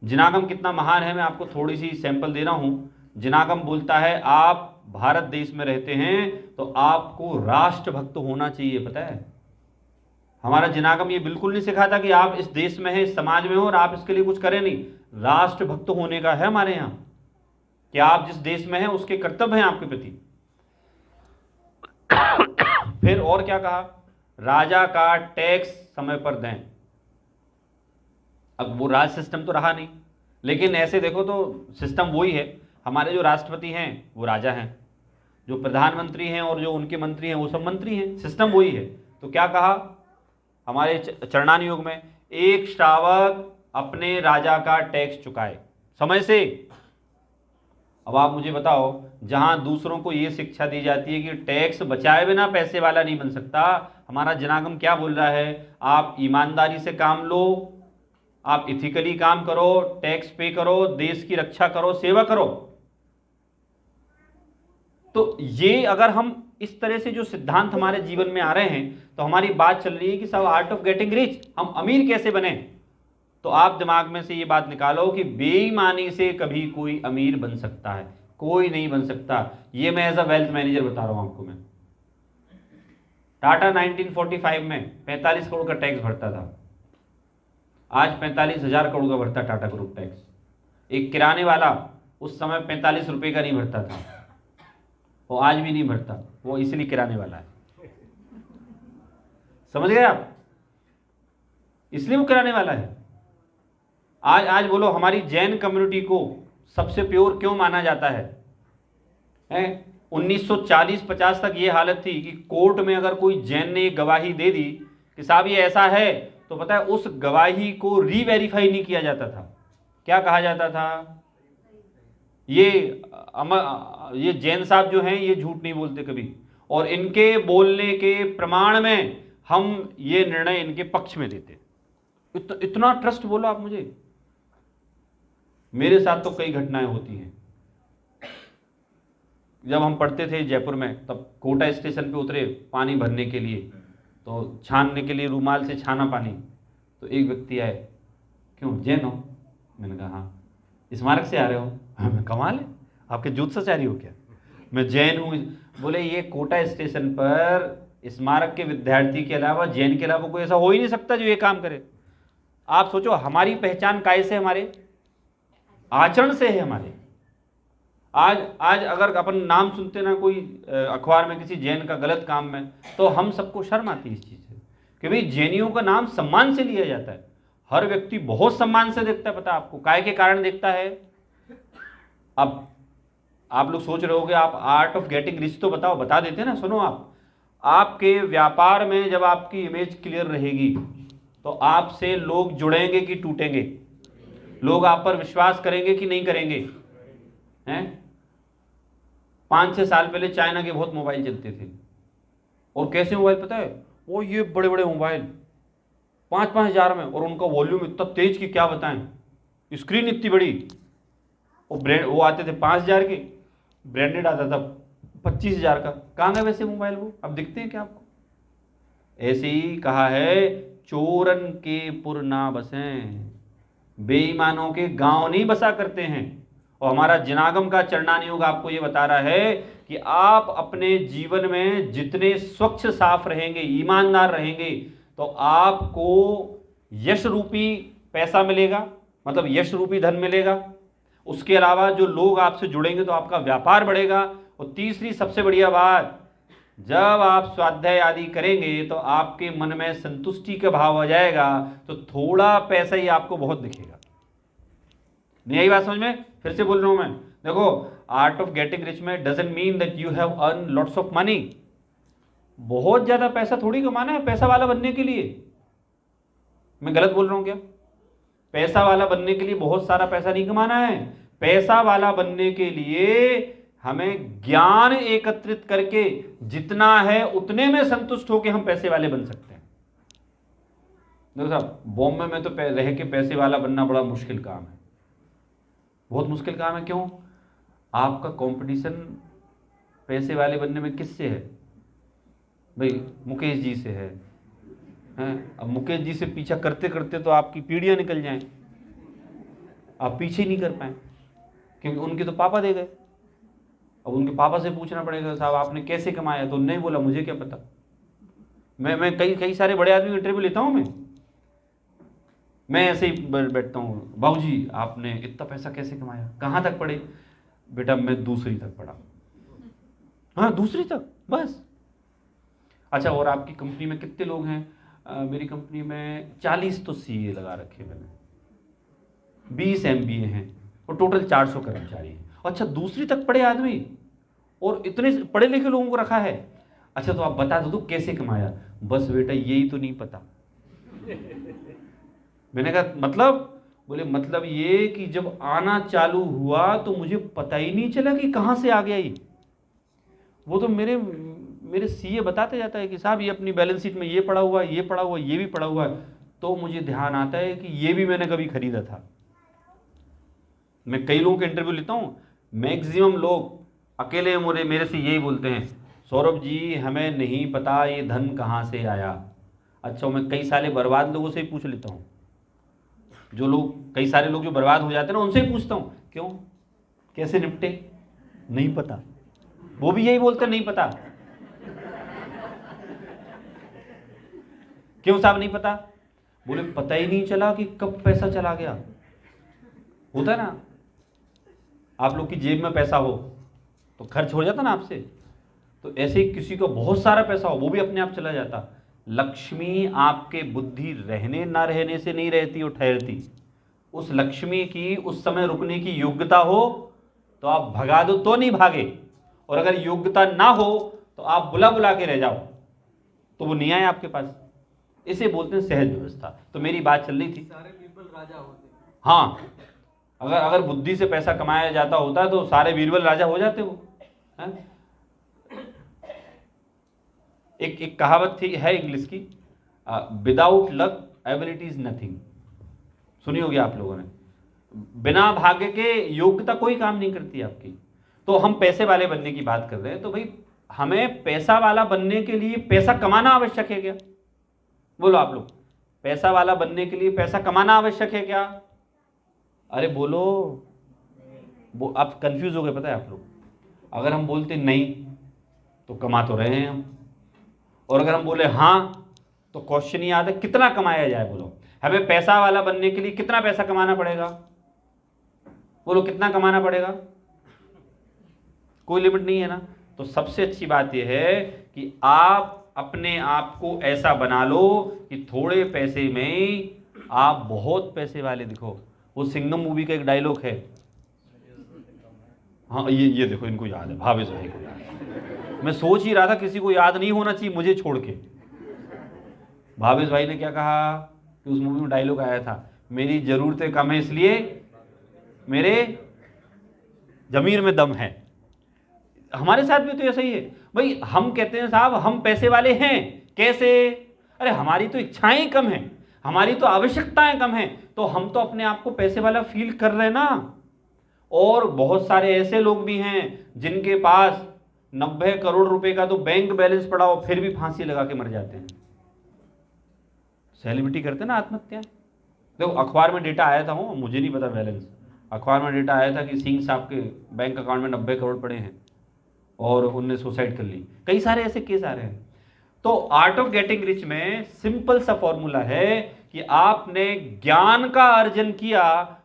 जिनागम कितना महान है, मैं आपको थोड़ी सी सैंपल दे रहा हूं। जिनागम बोलता है, आप भारत देश में रहते हैं तो आपको राष्ट्रभक्त होना चाहिए। पता है, हमारा जिनागम ये बिल्कुल नहीं सिखाता कि आप इस देश में हैं, इस समाज में हो और आप इसके लिए कुछ करें नहीं। राष्ट्रभक्त होने का है हमारे यहां कि आप जिस देश में हैं उसके कर्तव्य हैं आपके प्रति। फिर और क्या कहा? राजा का टैक्स समय पर दें। अब वो राज सिस्टम तो रहा नहीं, लेकिन ऐसे देखो तो सिस्टम वही है। हमारे जो राष्ट्रपति हैं वो राजा हैं, जो प्रधानमंत्री हैं और जो उनके मंत्री हैं वो सब मंत्री हैं, सिस्टम वही है। तो क्या कहा हमारे चरणान योग में? एक श्रावक अपने राजा का टैक्स चुकाए समय से। अब आप मुझे बताओ, जहां दूसरों को यह शिक्षा दी जाती है कि टैक्स बचाए बिना पैसे वाला नहीं बन सकता, हमारा जनागम क्या बोल रहा है? आप ईमानदारी से काम लो, आप इथिकली काम करो, टैक्स पे करो, देश की रक्षा करो, सेवा करो। तो ये अगर हम इस तरह से जो सिद्धांत हमारे जीवन में आ रहे हैं, तो हमारी बात चल रही है कि सब आर्ट ऑफ गेटिंग रिच, हम अमीर कैसे बने। तो आप दिमाग में से ये बात निकालो कि बेईमानी से कभी कोई अमीर बन सकता है? कोई नहीं बन सकता। ये मैं एज अ वेल्थ मैनेजर बता रहा हूं आपको। मैं टाटा 1945 में 45 करोड़ का टैक्स भरता था, आज 45,000 करोड़ का भरता टाटा ग्रुप टैक्स। एक किराने वाला उस समय 45 रुपए का नहीं भरता था, वो आज भी नहीं भरता, वो इसलिए किराने वाला है। समझ गए आप? इसलिए वो किराने वाला है। आज बोलो, हमारी जैन कम्युनिटी को सबसे प्योर क्यों माना जाता है? 1940-50 तक ये हालत थी कि कोर्ट में अगर कोई जैन ने गवाही दे दी कि साहब ये ऐसा है, तो पता है उस गवाही को रीवेरीफाई नहीं किया जाता था। क्या कहा जाता था? ये जैन साहब जो हैं ये झूठ नहीं बोलते कभी, और इनके बोलने के प्रमाण में हम ये निर्णय इनके पक्ष में देते। इतना ट्रस्ट बोलो आप मुझे। मेरे साथ तो कई घटनाएं होती हैं। जब हम पढ़ते थे जयपुर में, तब कोटा स्टेशन पे उतरे पानी भरने के लिए, तो छानने के लिए रूमाल से छाना पानी। तो एक व्यक्ति आए, क्यों जैन हो? मैंने कहा हाँ। स्मारक से आ रहे हो? हाँ। कमाल है, आपके ज्योतिषाचार्य हो क्या? मैं जैन हूँ। बोले ये कोटा स्टेशन पर स्मारक के विद्यार्थी के अलावा, जैन के अलावा कोई ऐसा हो ही नहीं सकता जो ये काम करे। आप सोचो, हमारी पहचान काय से? हमारे आचरण से है। हमारे आज अगर अपन नाम सुनते ना कोई अखबार में किसी जैन का गलत काम में, तो हम सबको शर्म आती है इस चीज से कि भाई जैनियों का नाम सम्मान से लिया जाता है। हर व्यक्ति बहुत सम्मान से देखता है। पता आपको काय के कारण देखता है? अब आप लोग सोच रहे होगे आप आर्ट ऑफ गेटिंग रिच तो बताओ, बता देते ना। सुनो, आपके व्यापार में जब आपकी इमेज क्लियर रहेगी तो आपसे लोग जुड़ेंगे कि टूटेंगे? लोग आप पर विश्वास करेंगे कि नहीं करेंगे? हैं? 5-6 साल पहले चाइना के बहुत मोबाइल चलते थे, और कैसे मोबाइल पता है? वो ये बड़े बड़े मोबाइल, 5-5 हज़ार में, और उनका वॉल्यूम इतना तेज कि क्या बताएं, स्क्रीन इतनी बड़ी, और ब्रांड वो आते थे 5 हज़ार के, ब्रांडेड आता था 25 हज़ार का। कहाँ गए वैसे मोबाइल वो, अब दिखते हैं क्या आपको? ऐसे ही कहा है, चोरन के पुर ना बसें, बेईमानों के गांव नहीं बसा करते हैं। और हमारा जिनागम का चरणानी योग आपको ये बता रहा है कि आप अपने जीवन में जितने स्वच्छ साफ रहेंगे, ईमानदार रहेंगे, तो आपको यश रूपी पैसा मिलेगा, मतलब यश रूपी धन मिलेगा। उसके अलावा जो लोग आपसे जुड़ेंगे तो आपका व्यापार बढ़ेगा। और तीसरी सबसे बढ़िया बात, जब आप स्वाध्याय आदि करेंगे तो आपके मन में संतुष्टि का भाव आ जाएगा, तो थोड़ा पैसा ही आपको बहुत दिखेगा। नहीं आई बात समझ में? फिर से बोल रहा हूं मैं, देखो, आर्ट ऑफ गेटिंग रिच में doesn't mean that you have earn lots of money. बहुत ज्यादा पैसा थोड़ी कमाना है पैसा वाला बनने के लिए। मैं गलत बोल रहा हूं क्या? पैसा वाला बनने के लिए बहुत सारा पैसा नहीं कमाना है। पैसा वाला बनने के लिए हमें ज्ञान एकत्रित करके जितना है उतने में संतुष्ट होकर हम पैसे वाले बन सकते हैं। देखो साहब, बॉम्बे में तो रह के पैसे वाला बनना बड़ा मुश्किल काम है, बहुत मुश्किल काम है। क्यों? आपका कंपटीशन पैसे वाले बनने में किससे है भाई? मुकेश जी से है, हैं? अब मुकेश जी से पीछा करते करते तो आपकी पीढ़ियां निकल जाएं, आप पीछे नहीं कर पाए, क्योंकि उनके तो पापा दे गए। अब उनके पापा से पूछना पड़ेगा, साहब आपने कैसे कमाया? तो नहीं बोला, मुझे क्या पता। मैं कई सारे बड़े आदमी इंटरव्यू लेता हूं, मैं ऐसे ही बैठता हूँ, बाबूजी आपने इतना पैसा कैसे कमाया, कहाँ तक पढ़े? बेटा मैं दूसरी तक पढ़ा। हाँ, दूसरी तक, बस। अच्छा, और आपकी कंपनी में कितने लोग हैं? मेरी कंपनी में 40 तो सीए लगा रखे मैंने, 20 MBA हैं, और टोटल 400 कर्मचारी हैं। अच्छा, दूसरी तक पढ़े आदमी और इतने पढ़े लिखे लोगों को रखा है। अच्छा, तो आप बता दो तो कैसे कमाया? बस बेटा यही तो नहीं पता। मैंने कहा मतलब? बोले मतलब ये कि जब आना चालू हुआ तो मुझे पता ही नहीं चला कि कहाँ से आ गया ये। वो तो मेरे सीए बताते जाता है कि साहब ये अपनी बैलेंस शीट में ये पड़ा हुआ है, ये पड़ा हुआ है, ये भी पड़ा हुआ है। तो मुझे ध्यान आता है कि ये भी मैंने कभी खरीदा था। मैं कई लोगों के इंटरव्यू लेता हूँ, मैक्सिमम लोग अकेले मेरे से यही बोलते हैं, सौरभ जी हमें नहीं पता ये धन कहाँ से आया। अच्छा, मैं कई सारे बर्बाद लोगों से ही पूछ लेता हूँ, जो लोग, कई सारे लोग जो बर्बाद हो जाते हैं ना, उनसे ही पूछता हूँ क्यों, कैसे निपटे? नहीं पता। वो भी यही बोलते नहीं पता। क्यों साहब नहीं पता? बोले पता ही नहीं चला कि कब पैसा चला गया। होता है ना, आप लोग की जेब में पैसा हो तो खर्च हो जाता ना आपसे, तो ऐसे ही किसी को बहुत सारा पैसा हो वो भी अपने आप चला जाता। लक्ष्मी आपके बुद्धि रहने ना रहने से नहीं रहती और ठहरती। उस लक्ष्मी की उस समय रुकने की योग्यता हो तो आप भगा दो तो नहीं भागे, और अगर योग्यता ना हो तो आप बुला बुला के रह जाओ तो वो नहीं आए आपके पास। इसे बोलते हैं सहज व्यवस्था। तो मेरी बात चल रही थी, सारे बीरबल राजा होते। हाँ, अगर बुद्धि से पैसा कमाया जाता होता तो सारे बीरबल राजा हो जाते वो, है? एक कहावत थी, है इंग्लिश की, without luck ability is nothing. सुनी होगी आप लोगों ने। बिना भाग्य के योग्यता कोई काम नहीं करती आपकी। तो हम पैसे वाले बनने की बात कर रहे हैं, तो भाई हमें पैसा वाला बनने के लिए पैसा कमाना आवश्यक है क्या? बोलो आप लोग, पैसा वाला बनने के लिए पैसा कमाना आवश्यक है क्या? अरे बोलो। आप कंफ्यूज हो गए, पता है आप लोग। अगर हम बोलते नहीं तो कमा तो रहे हैं हम, और अगर हम बोले हाँ तो क्वेश्चन याद है कितना कमाया जाए। बोलो, हमें पैसा वाला बनने के लिए कितना पैसा कमाना पड़ेगा? बोलो, कितना कमाना पड़ेगा? कोई लिमिट नहीं है ना। तो सबसे अच्छी बात यह है कि आप अपने आप को ऐसा बना लो कि थोड़े पैसे में आप बहुत पैसे वाले दिखो। वो सिंघम मूवी का एक डायलॉग है, हाँ ये देखो, इनको याद है, भावेश भाई को याद है। मैं सोच ही रहा था किसी को याद नहीं होना चाहिए मुझे छोड़ के। भावेश भाई ने क्या कहा कि उस मूवी में डायलॉग आया था, मेरी जरूरतें कम है इसलिए मेरे जमीर में दम है। हमारे साथ भी तो ऐसा ही है भाई। हम कहते हैं साहब हम पैसे वाले हैं, कैसे? अरे हमारी तो इच्छाएं कम हैं, हमारी तो आवश्यकताएं कम हैं, तो हम तो अपने आप को पैसे वाला फील कर रहे हैं ना। और बहुत सारे ऐसे लोग भी हैं जिनके पास 90 करोड़ रुपए का तो बैंक बैलेंस पड़ा हो, फिर भी फांसी लगा के मर जाते हैं। सेलिब्रिटी करते हैं ना आत्महत्या। देखो अखबार में डेटा आया था, हो मुझे नहीं पता बैलेंस, अखबार में डेटा आया था कि सिंह साहब के बैंक अकाउंट में 90 करोड़ पड़े हैं और उनने सुसाइड कर ली। कई सारे ऐसे केस आ रहे हैं। तो आर्ट ऑफ गेटिंग रिच में सिंपल सा फॉर्मूला है कि आपने ज्ञान का अर्जन किया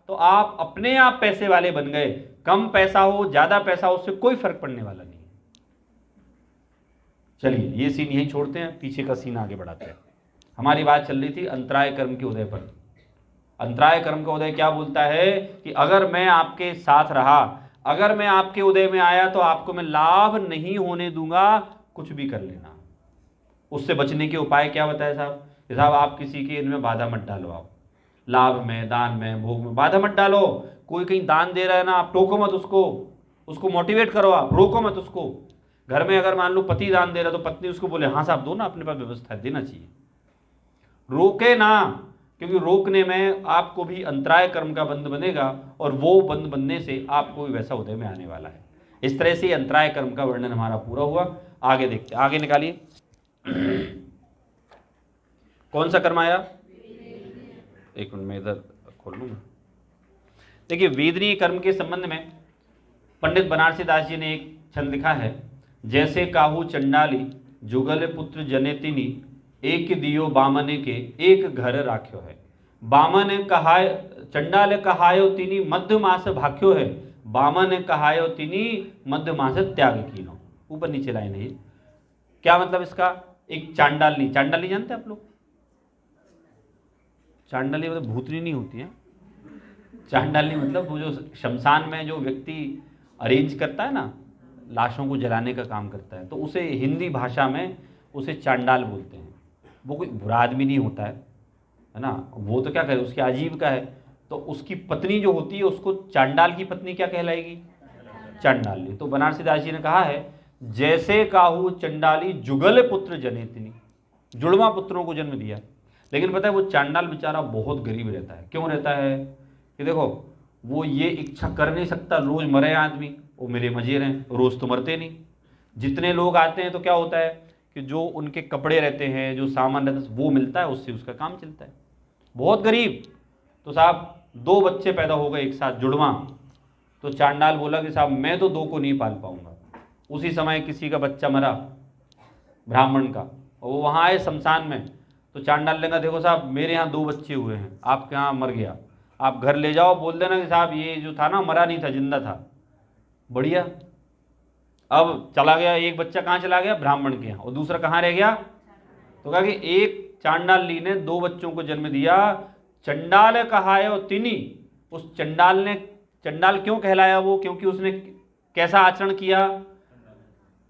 तो आप अपने आप पैसे वाले बन गए। कम पैसा हो ज्यादा पैसा हो, उससे कोई फर्क पड़ने वाला नहीं है। चलिए ये सीन यहीं छोड़ते हैं, पीछे का सीन आगे बढ़ाते हैं। हमारी बात चल रही थी अंतराय कर्म के उदय पर। अंतराय कर्म का उदय क्या बोलता है कि अगर मैं आपके साथ रहा, अगर मैं आपके उदय में आया तो आपको मैं लाभ नहीं होने दूंगा, कुछ भी कर लेना। उससे बचने के उपाय क्या बताए साहब? साहब आप किसी के इनमें बाधा मत डालो, आप लाभ में, दान में, भोग में बाधा मत डालो। कोई कहीं दान दे रहा है ना, आप टोको मत उसको मोटिवेट करो, आप रोको मत उसको। घर में अगर मान लो पति दान दे रहा तो पत्नी उसको बोले हाँ साहब दो ना, अपने पास व्यवस्था है, देना चाहिए, रोके ना। क्योंकि रोकने में आपको भी अंतराय कर्म का बंध बनेगा और वो बंध बनने से आपको भी वैसा उदय में आने वाला है। इस तरह से अंतराय कर्म का वर्णन हमारा पूरा हुआ। आगे देखते, आगे निकालिए। कौन सा कर्म आया? एक मिनट में इधर खोल लूंगा। देखिए वेदनीय कर्म के संबंध में पंडित बनारसी दास जी ने एक छंद लिखा है, जैसे काहू चंडाली जुगल पुत्र जनेतिनी, एक दियो बामने के एक घर राख्यो है। बामन कहाय चंडाल कहायो तिनी मध्य मास भाख्यो है, बामन कहायो तिनी मध्य मास त्याग कीनो। ऊपर नीचे लाइन है। क्या मतलब इसका? एक चांडालनी, चांडालनी जानते हैं आप लोग? चांडाली मतलब भूतनी नहीं होती है। चांडालनी मतलब वो जो शमशान में जो व्यक्ति अरेंज करता है ना, लाशों को जलाने का काम करता है, तो उसे हिंदी भाषा में उसे चांडाल बोलते हैं। वो कोई बुरा आदमी नहीं होता है ना, वो तो क्या करे, उसकी आजीविका है। तो उसकी पत्नी जो होती है उसको चांडाल की पत्नी क्या कहलाएगी? चांडाली। तो बनारसी दास जी ने कहा है, जैसे काहू चंडाली जुगल पुत्र जनेतिनी, जुड़वा पुत्रों को जन्म दिया। लेकिन पता है वो चांडाल बेचारा बहुत गरीब रहता है। क्यों रहता है? कि देखो वो ये इच्छा कर नहीं सकता रोज मरे आदमी, वो मेरे मजे रहें, रोज तो मरते नहीं। जितने लोग आते हैं तो क्या होता है कि जो उनके कपड़े रहते हैं, जो सामान रहता है, वो मिलता है, उससे उसका काम चलता है। बहुत गरीब। तो साहब 2 बच्चे पैदा हो गए एक साथ, जुड़वा। तो चांडाल बोला कि साहब मैं तो 2 को नहीं पाल पाऊंगा। उसी समय किसी का बच्चा मरा, ब्राह्मण का, और वो वहाँ आए शमशान में। तो चांडाल लेगा, देखो साहब मेरे यहाँ 2 बच्चे हुए हैं, आपके यहाँ मर गया, आप घर ले जाओ, बोल देना कि साहब ये जो था ना मरा नहीं था, जिंदा था। बढ़िया। अब चला गया, एक बच्चा कहाँ चला गया? ब्राह्मण के यहाँ, और दूसरा कहाँ रह गया? तो कहा कि एक चांडाली ने 2 बच्चों को जन्म दिया, चंडाल कहायो तिनी। उस चंडाल ने, चंडाल क्यों कहलाया वो? क्योंकि उसने कैसा आचरण किया?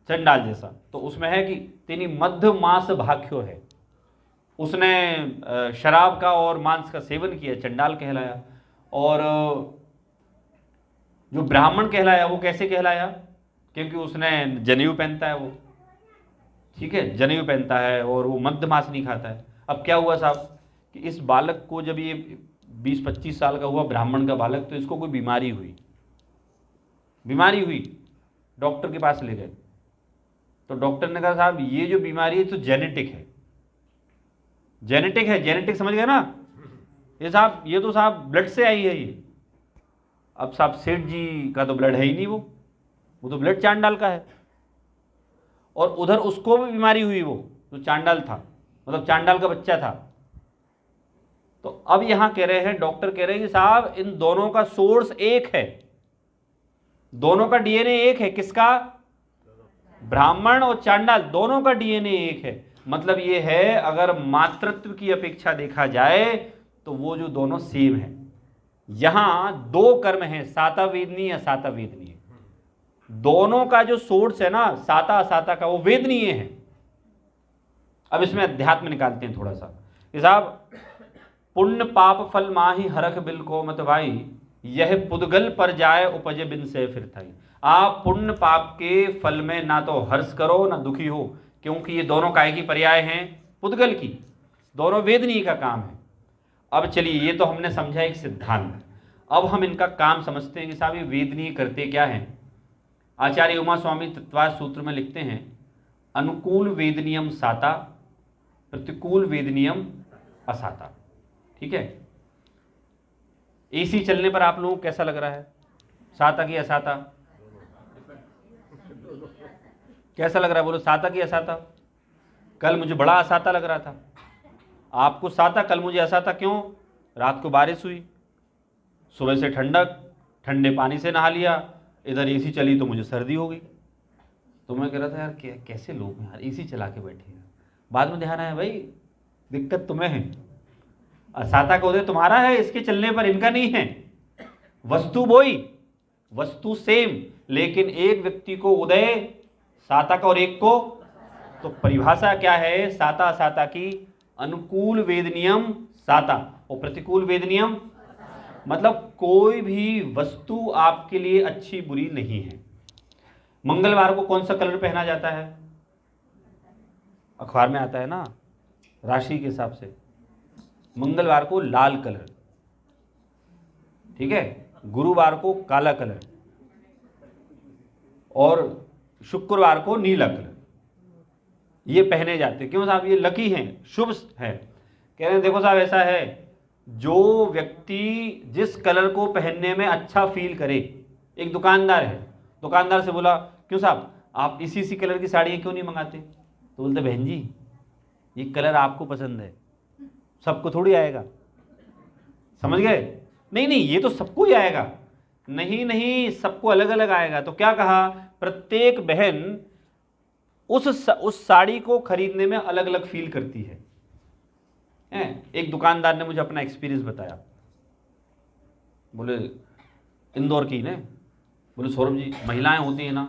चंडाल जैसा। तो उसमें है कि तिनी मध्य मास भाख्यो है, उसने शराब का और मांस का सेवन किया, चंडाल कहलाया। और जो ब्राह्मण कहलाया वो कैसे कहलाया? क्योंकि उसने जनेऊ पहनता है वो, ठीक है, जनेऊ पहनता है और वो मध्य मास नहीं खाता है। अब क्या हुआ साहब कि इस बालक को जब ये 20-25 साल का हुआ, ब्राह्मण का बालक, तो इसको कोई बीमारी हुई, डॉक्टर के पास ले गए। तो डॉक्टर ने कहा साहब ये जो बीमारी है तो जेनेटिक है, जेनेटिक समझ गए ना? ये साहब ये तो साहब ब्लड से आई है ये। अब साहब सेठ जी का तो ब्लड है ही नहीं, वो तो ब्लड चांडाल का है। और उधर उसको भी बीमारी हुई, वो जो चांडाल था, मतलब चांडाल का बच्चा था। तो अब यहां कह रहे हैं, डॉक्टर कह रहे हैं कि साहब इन दोनों का सोर्स एक है, दोनों का डीएनए एक है। किसका? ब्राह्मण और चांडाल दोनों का डीएनए एक है। मतलब ये है अगर मातृत्व की अपेक्षा देखा जाए तो वो जो दोनों सेम है। यहां 2 कर्म हैं, साता वेदनीय, असाता वेदनीय। दोनों का जो सोर्स है ना, साता असाता का, वो वेदनीय है। अब इसमें अध्यात्म निकालते हैं थोड़ा सा कि साहब पुण्य पाप फल माही हरख बिल को मत भाई, यह पुद्गल पर जाए उपजे बिन से फिर थाई। आप पुण्य पाप के फल में ना तो हर्ष करो ना दुखी हो, क्योंकि ये दोनों काय की पर्याय हैं? पुद्गल की। दोनों वेदनीय का काम है। अब चलिए, ये तो हमने समझा एक सिद्धांत। अब हम इनका काम समझते हैं कि साहब ये वेदनीय करते क्या हैं। आचार्य उमा स्वामी तत्वार्थ सूत्र में लिखते हैं, अनुकूल वेदनियम साता, प्रतिकूल वेदनियम असाता। ठीक है, एसी चलने पर आप लोगों को कैसा लग रहा है, साता की असाता? कैसा लग रहा है बोलो, साता की असाता? कल मुझे बड़ा असाता लग रहा था, आपको साता, कल मुझे असाता। क्यों? रात को बारिश हुई, सुबह से ठंडक, ठंडे पानी से नहा लिया, इधर एसी चली तो मुझे सर्दी हो गई। तो मैं कह रहा था यार कैसे लोग हैं यार, एसी चला के बैठे हैं। बाद में ध्यान आया भाई दिक्कत तुम्हें है, असाता का उदय तुम्हारा है, इसके चलने पर इनका नहीं है। वस्तु वही, वस्तु सेम, लेकिन एक व्यक्ति को उदय साता का और एक को, तो परिभाषा क्या है साता असाता की? अनुकूल वेद नियम साता और प्रतिकूल वेद नियम। मतलब कोई भी वस्तु आपके लिए अच्छी बुरी नहीं है। मंगलवार को कौन सा कलर पहना जाता है? अखबार में आता है ना, राशि के हिसाब से मंगलवार को लाल कलर, ठीक है, गुरुवार को काला कलर और शुक्रवार को नीला कलर, ये पहने जाते हैं। क्यों साहब? ये लकी हैं, शुभ है। कह रहे हैं देखो साहब ऐसा है, जो व्यक्ति जिस कलर को पहनने में अच्छा फील करे। एक दुकानदार है, दुकानदार से बोला क्यों साहब आप इसी कलर की साड़ियाँ क्यों नहीं मंगाते? तो बोलते बहन जी ये कलर आपको पसंद है, सबको थोड़ी आएगा। समझ गए? नहीं नहीं, ये तो सबको ही आएगा। नहीं नहीं, सबको अलग अलग आएगा। तो क्या कहा, प्रत्येक बहन उस साड़ी को खरीदने में अलग अलग फील करती है। एक दुकानदार ने मुझे अपना एक्सपीरियंस बताया, बोले इंदौर की ने, बोले सौरभ जी महिलाएं होती हैं ना,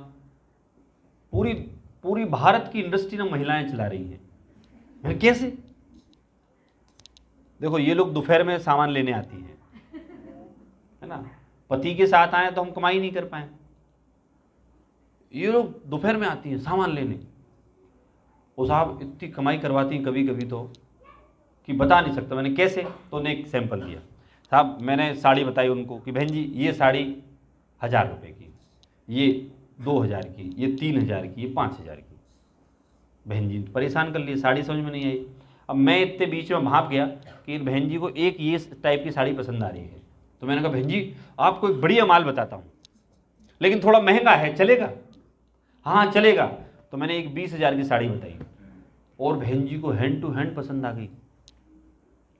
पूरी भारत की इंडस्ट्री ना महिलाएं चला रही हैं। मैंने कैसे? देखो ये लोग दोपहर में सामान लेने आती हैं, है ना, पति के साथ आए तो हम कमाई नहीं कर पाए, ये लोग दोपहर में आती हैं सामान लेने। वो साहब इतनी कमाई करवाती हैं कभी कभी तो कि बता नहीं सकता। मैंने कैसे? तो उन्हें एक सैंपल दिया। साहब मैंने साड़ी बताई उनको कि बहन जी ये साड़ी 1000 रुपये की, ये 2000 की, ये 3000 की, ये 5000 की। बहन जी परेशान कर लिए, साड़ी समझ में नहीं आई। अब मैं इतने बीच में भाप गया कि बहन जी को एक ये टाइप की साड़ी पसंद आ रही है। तो मैंने कहा बहन जी आपको एक बढ़िया माल बताता हूँ, लेकिन थोड़ा महंगा है, चलेगा? हाँ चलेगा। तो मैंने एक 20,000 की साड़ी बताई और बहन जी को हैंड टू हैंड पसंद आ गई,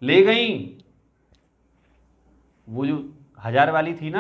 ले गई। वो जो 1000 वाली थी ना,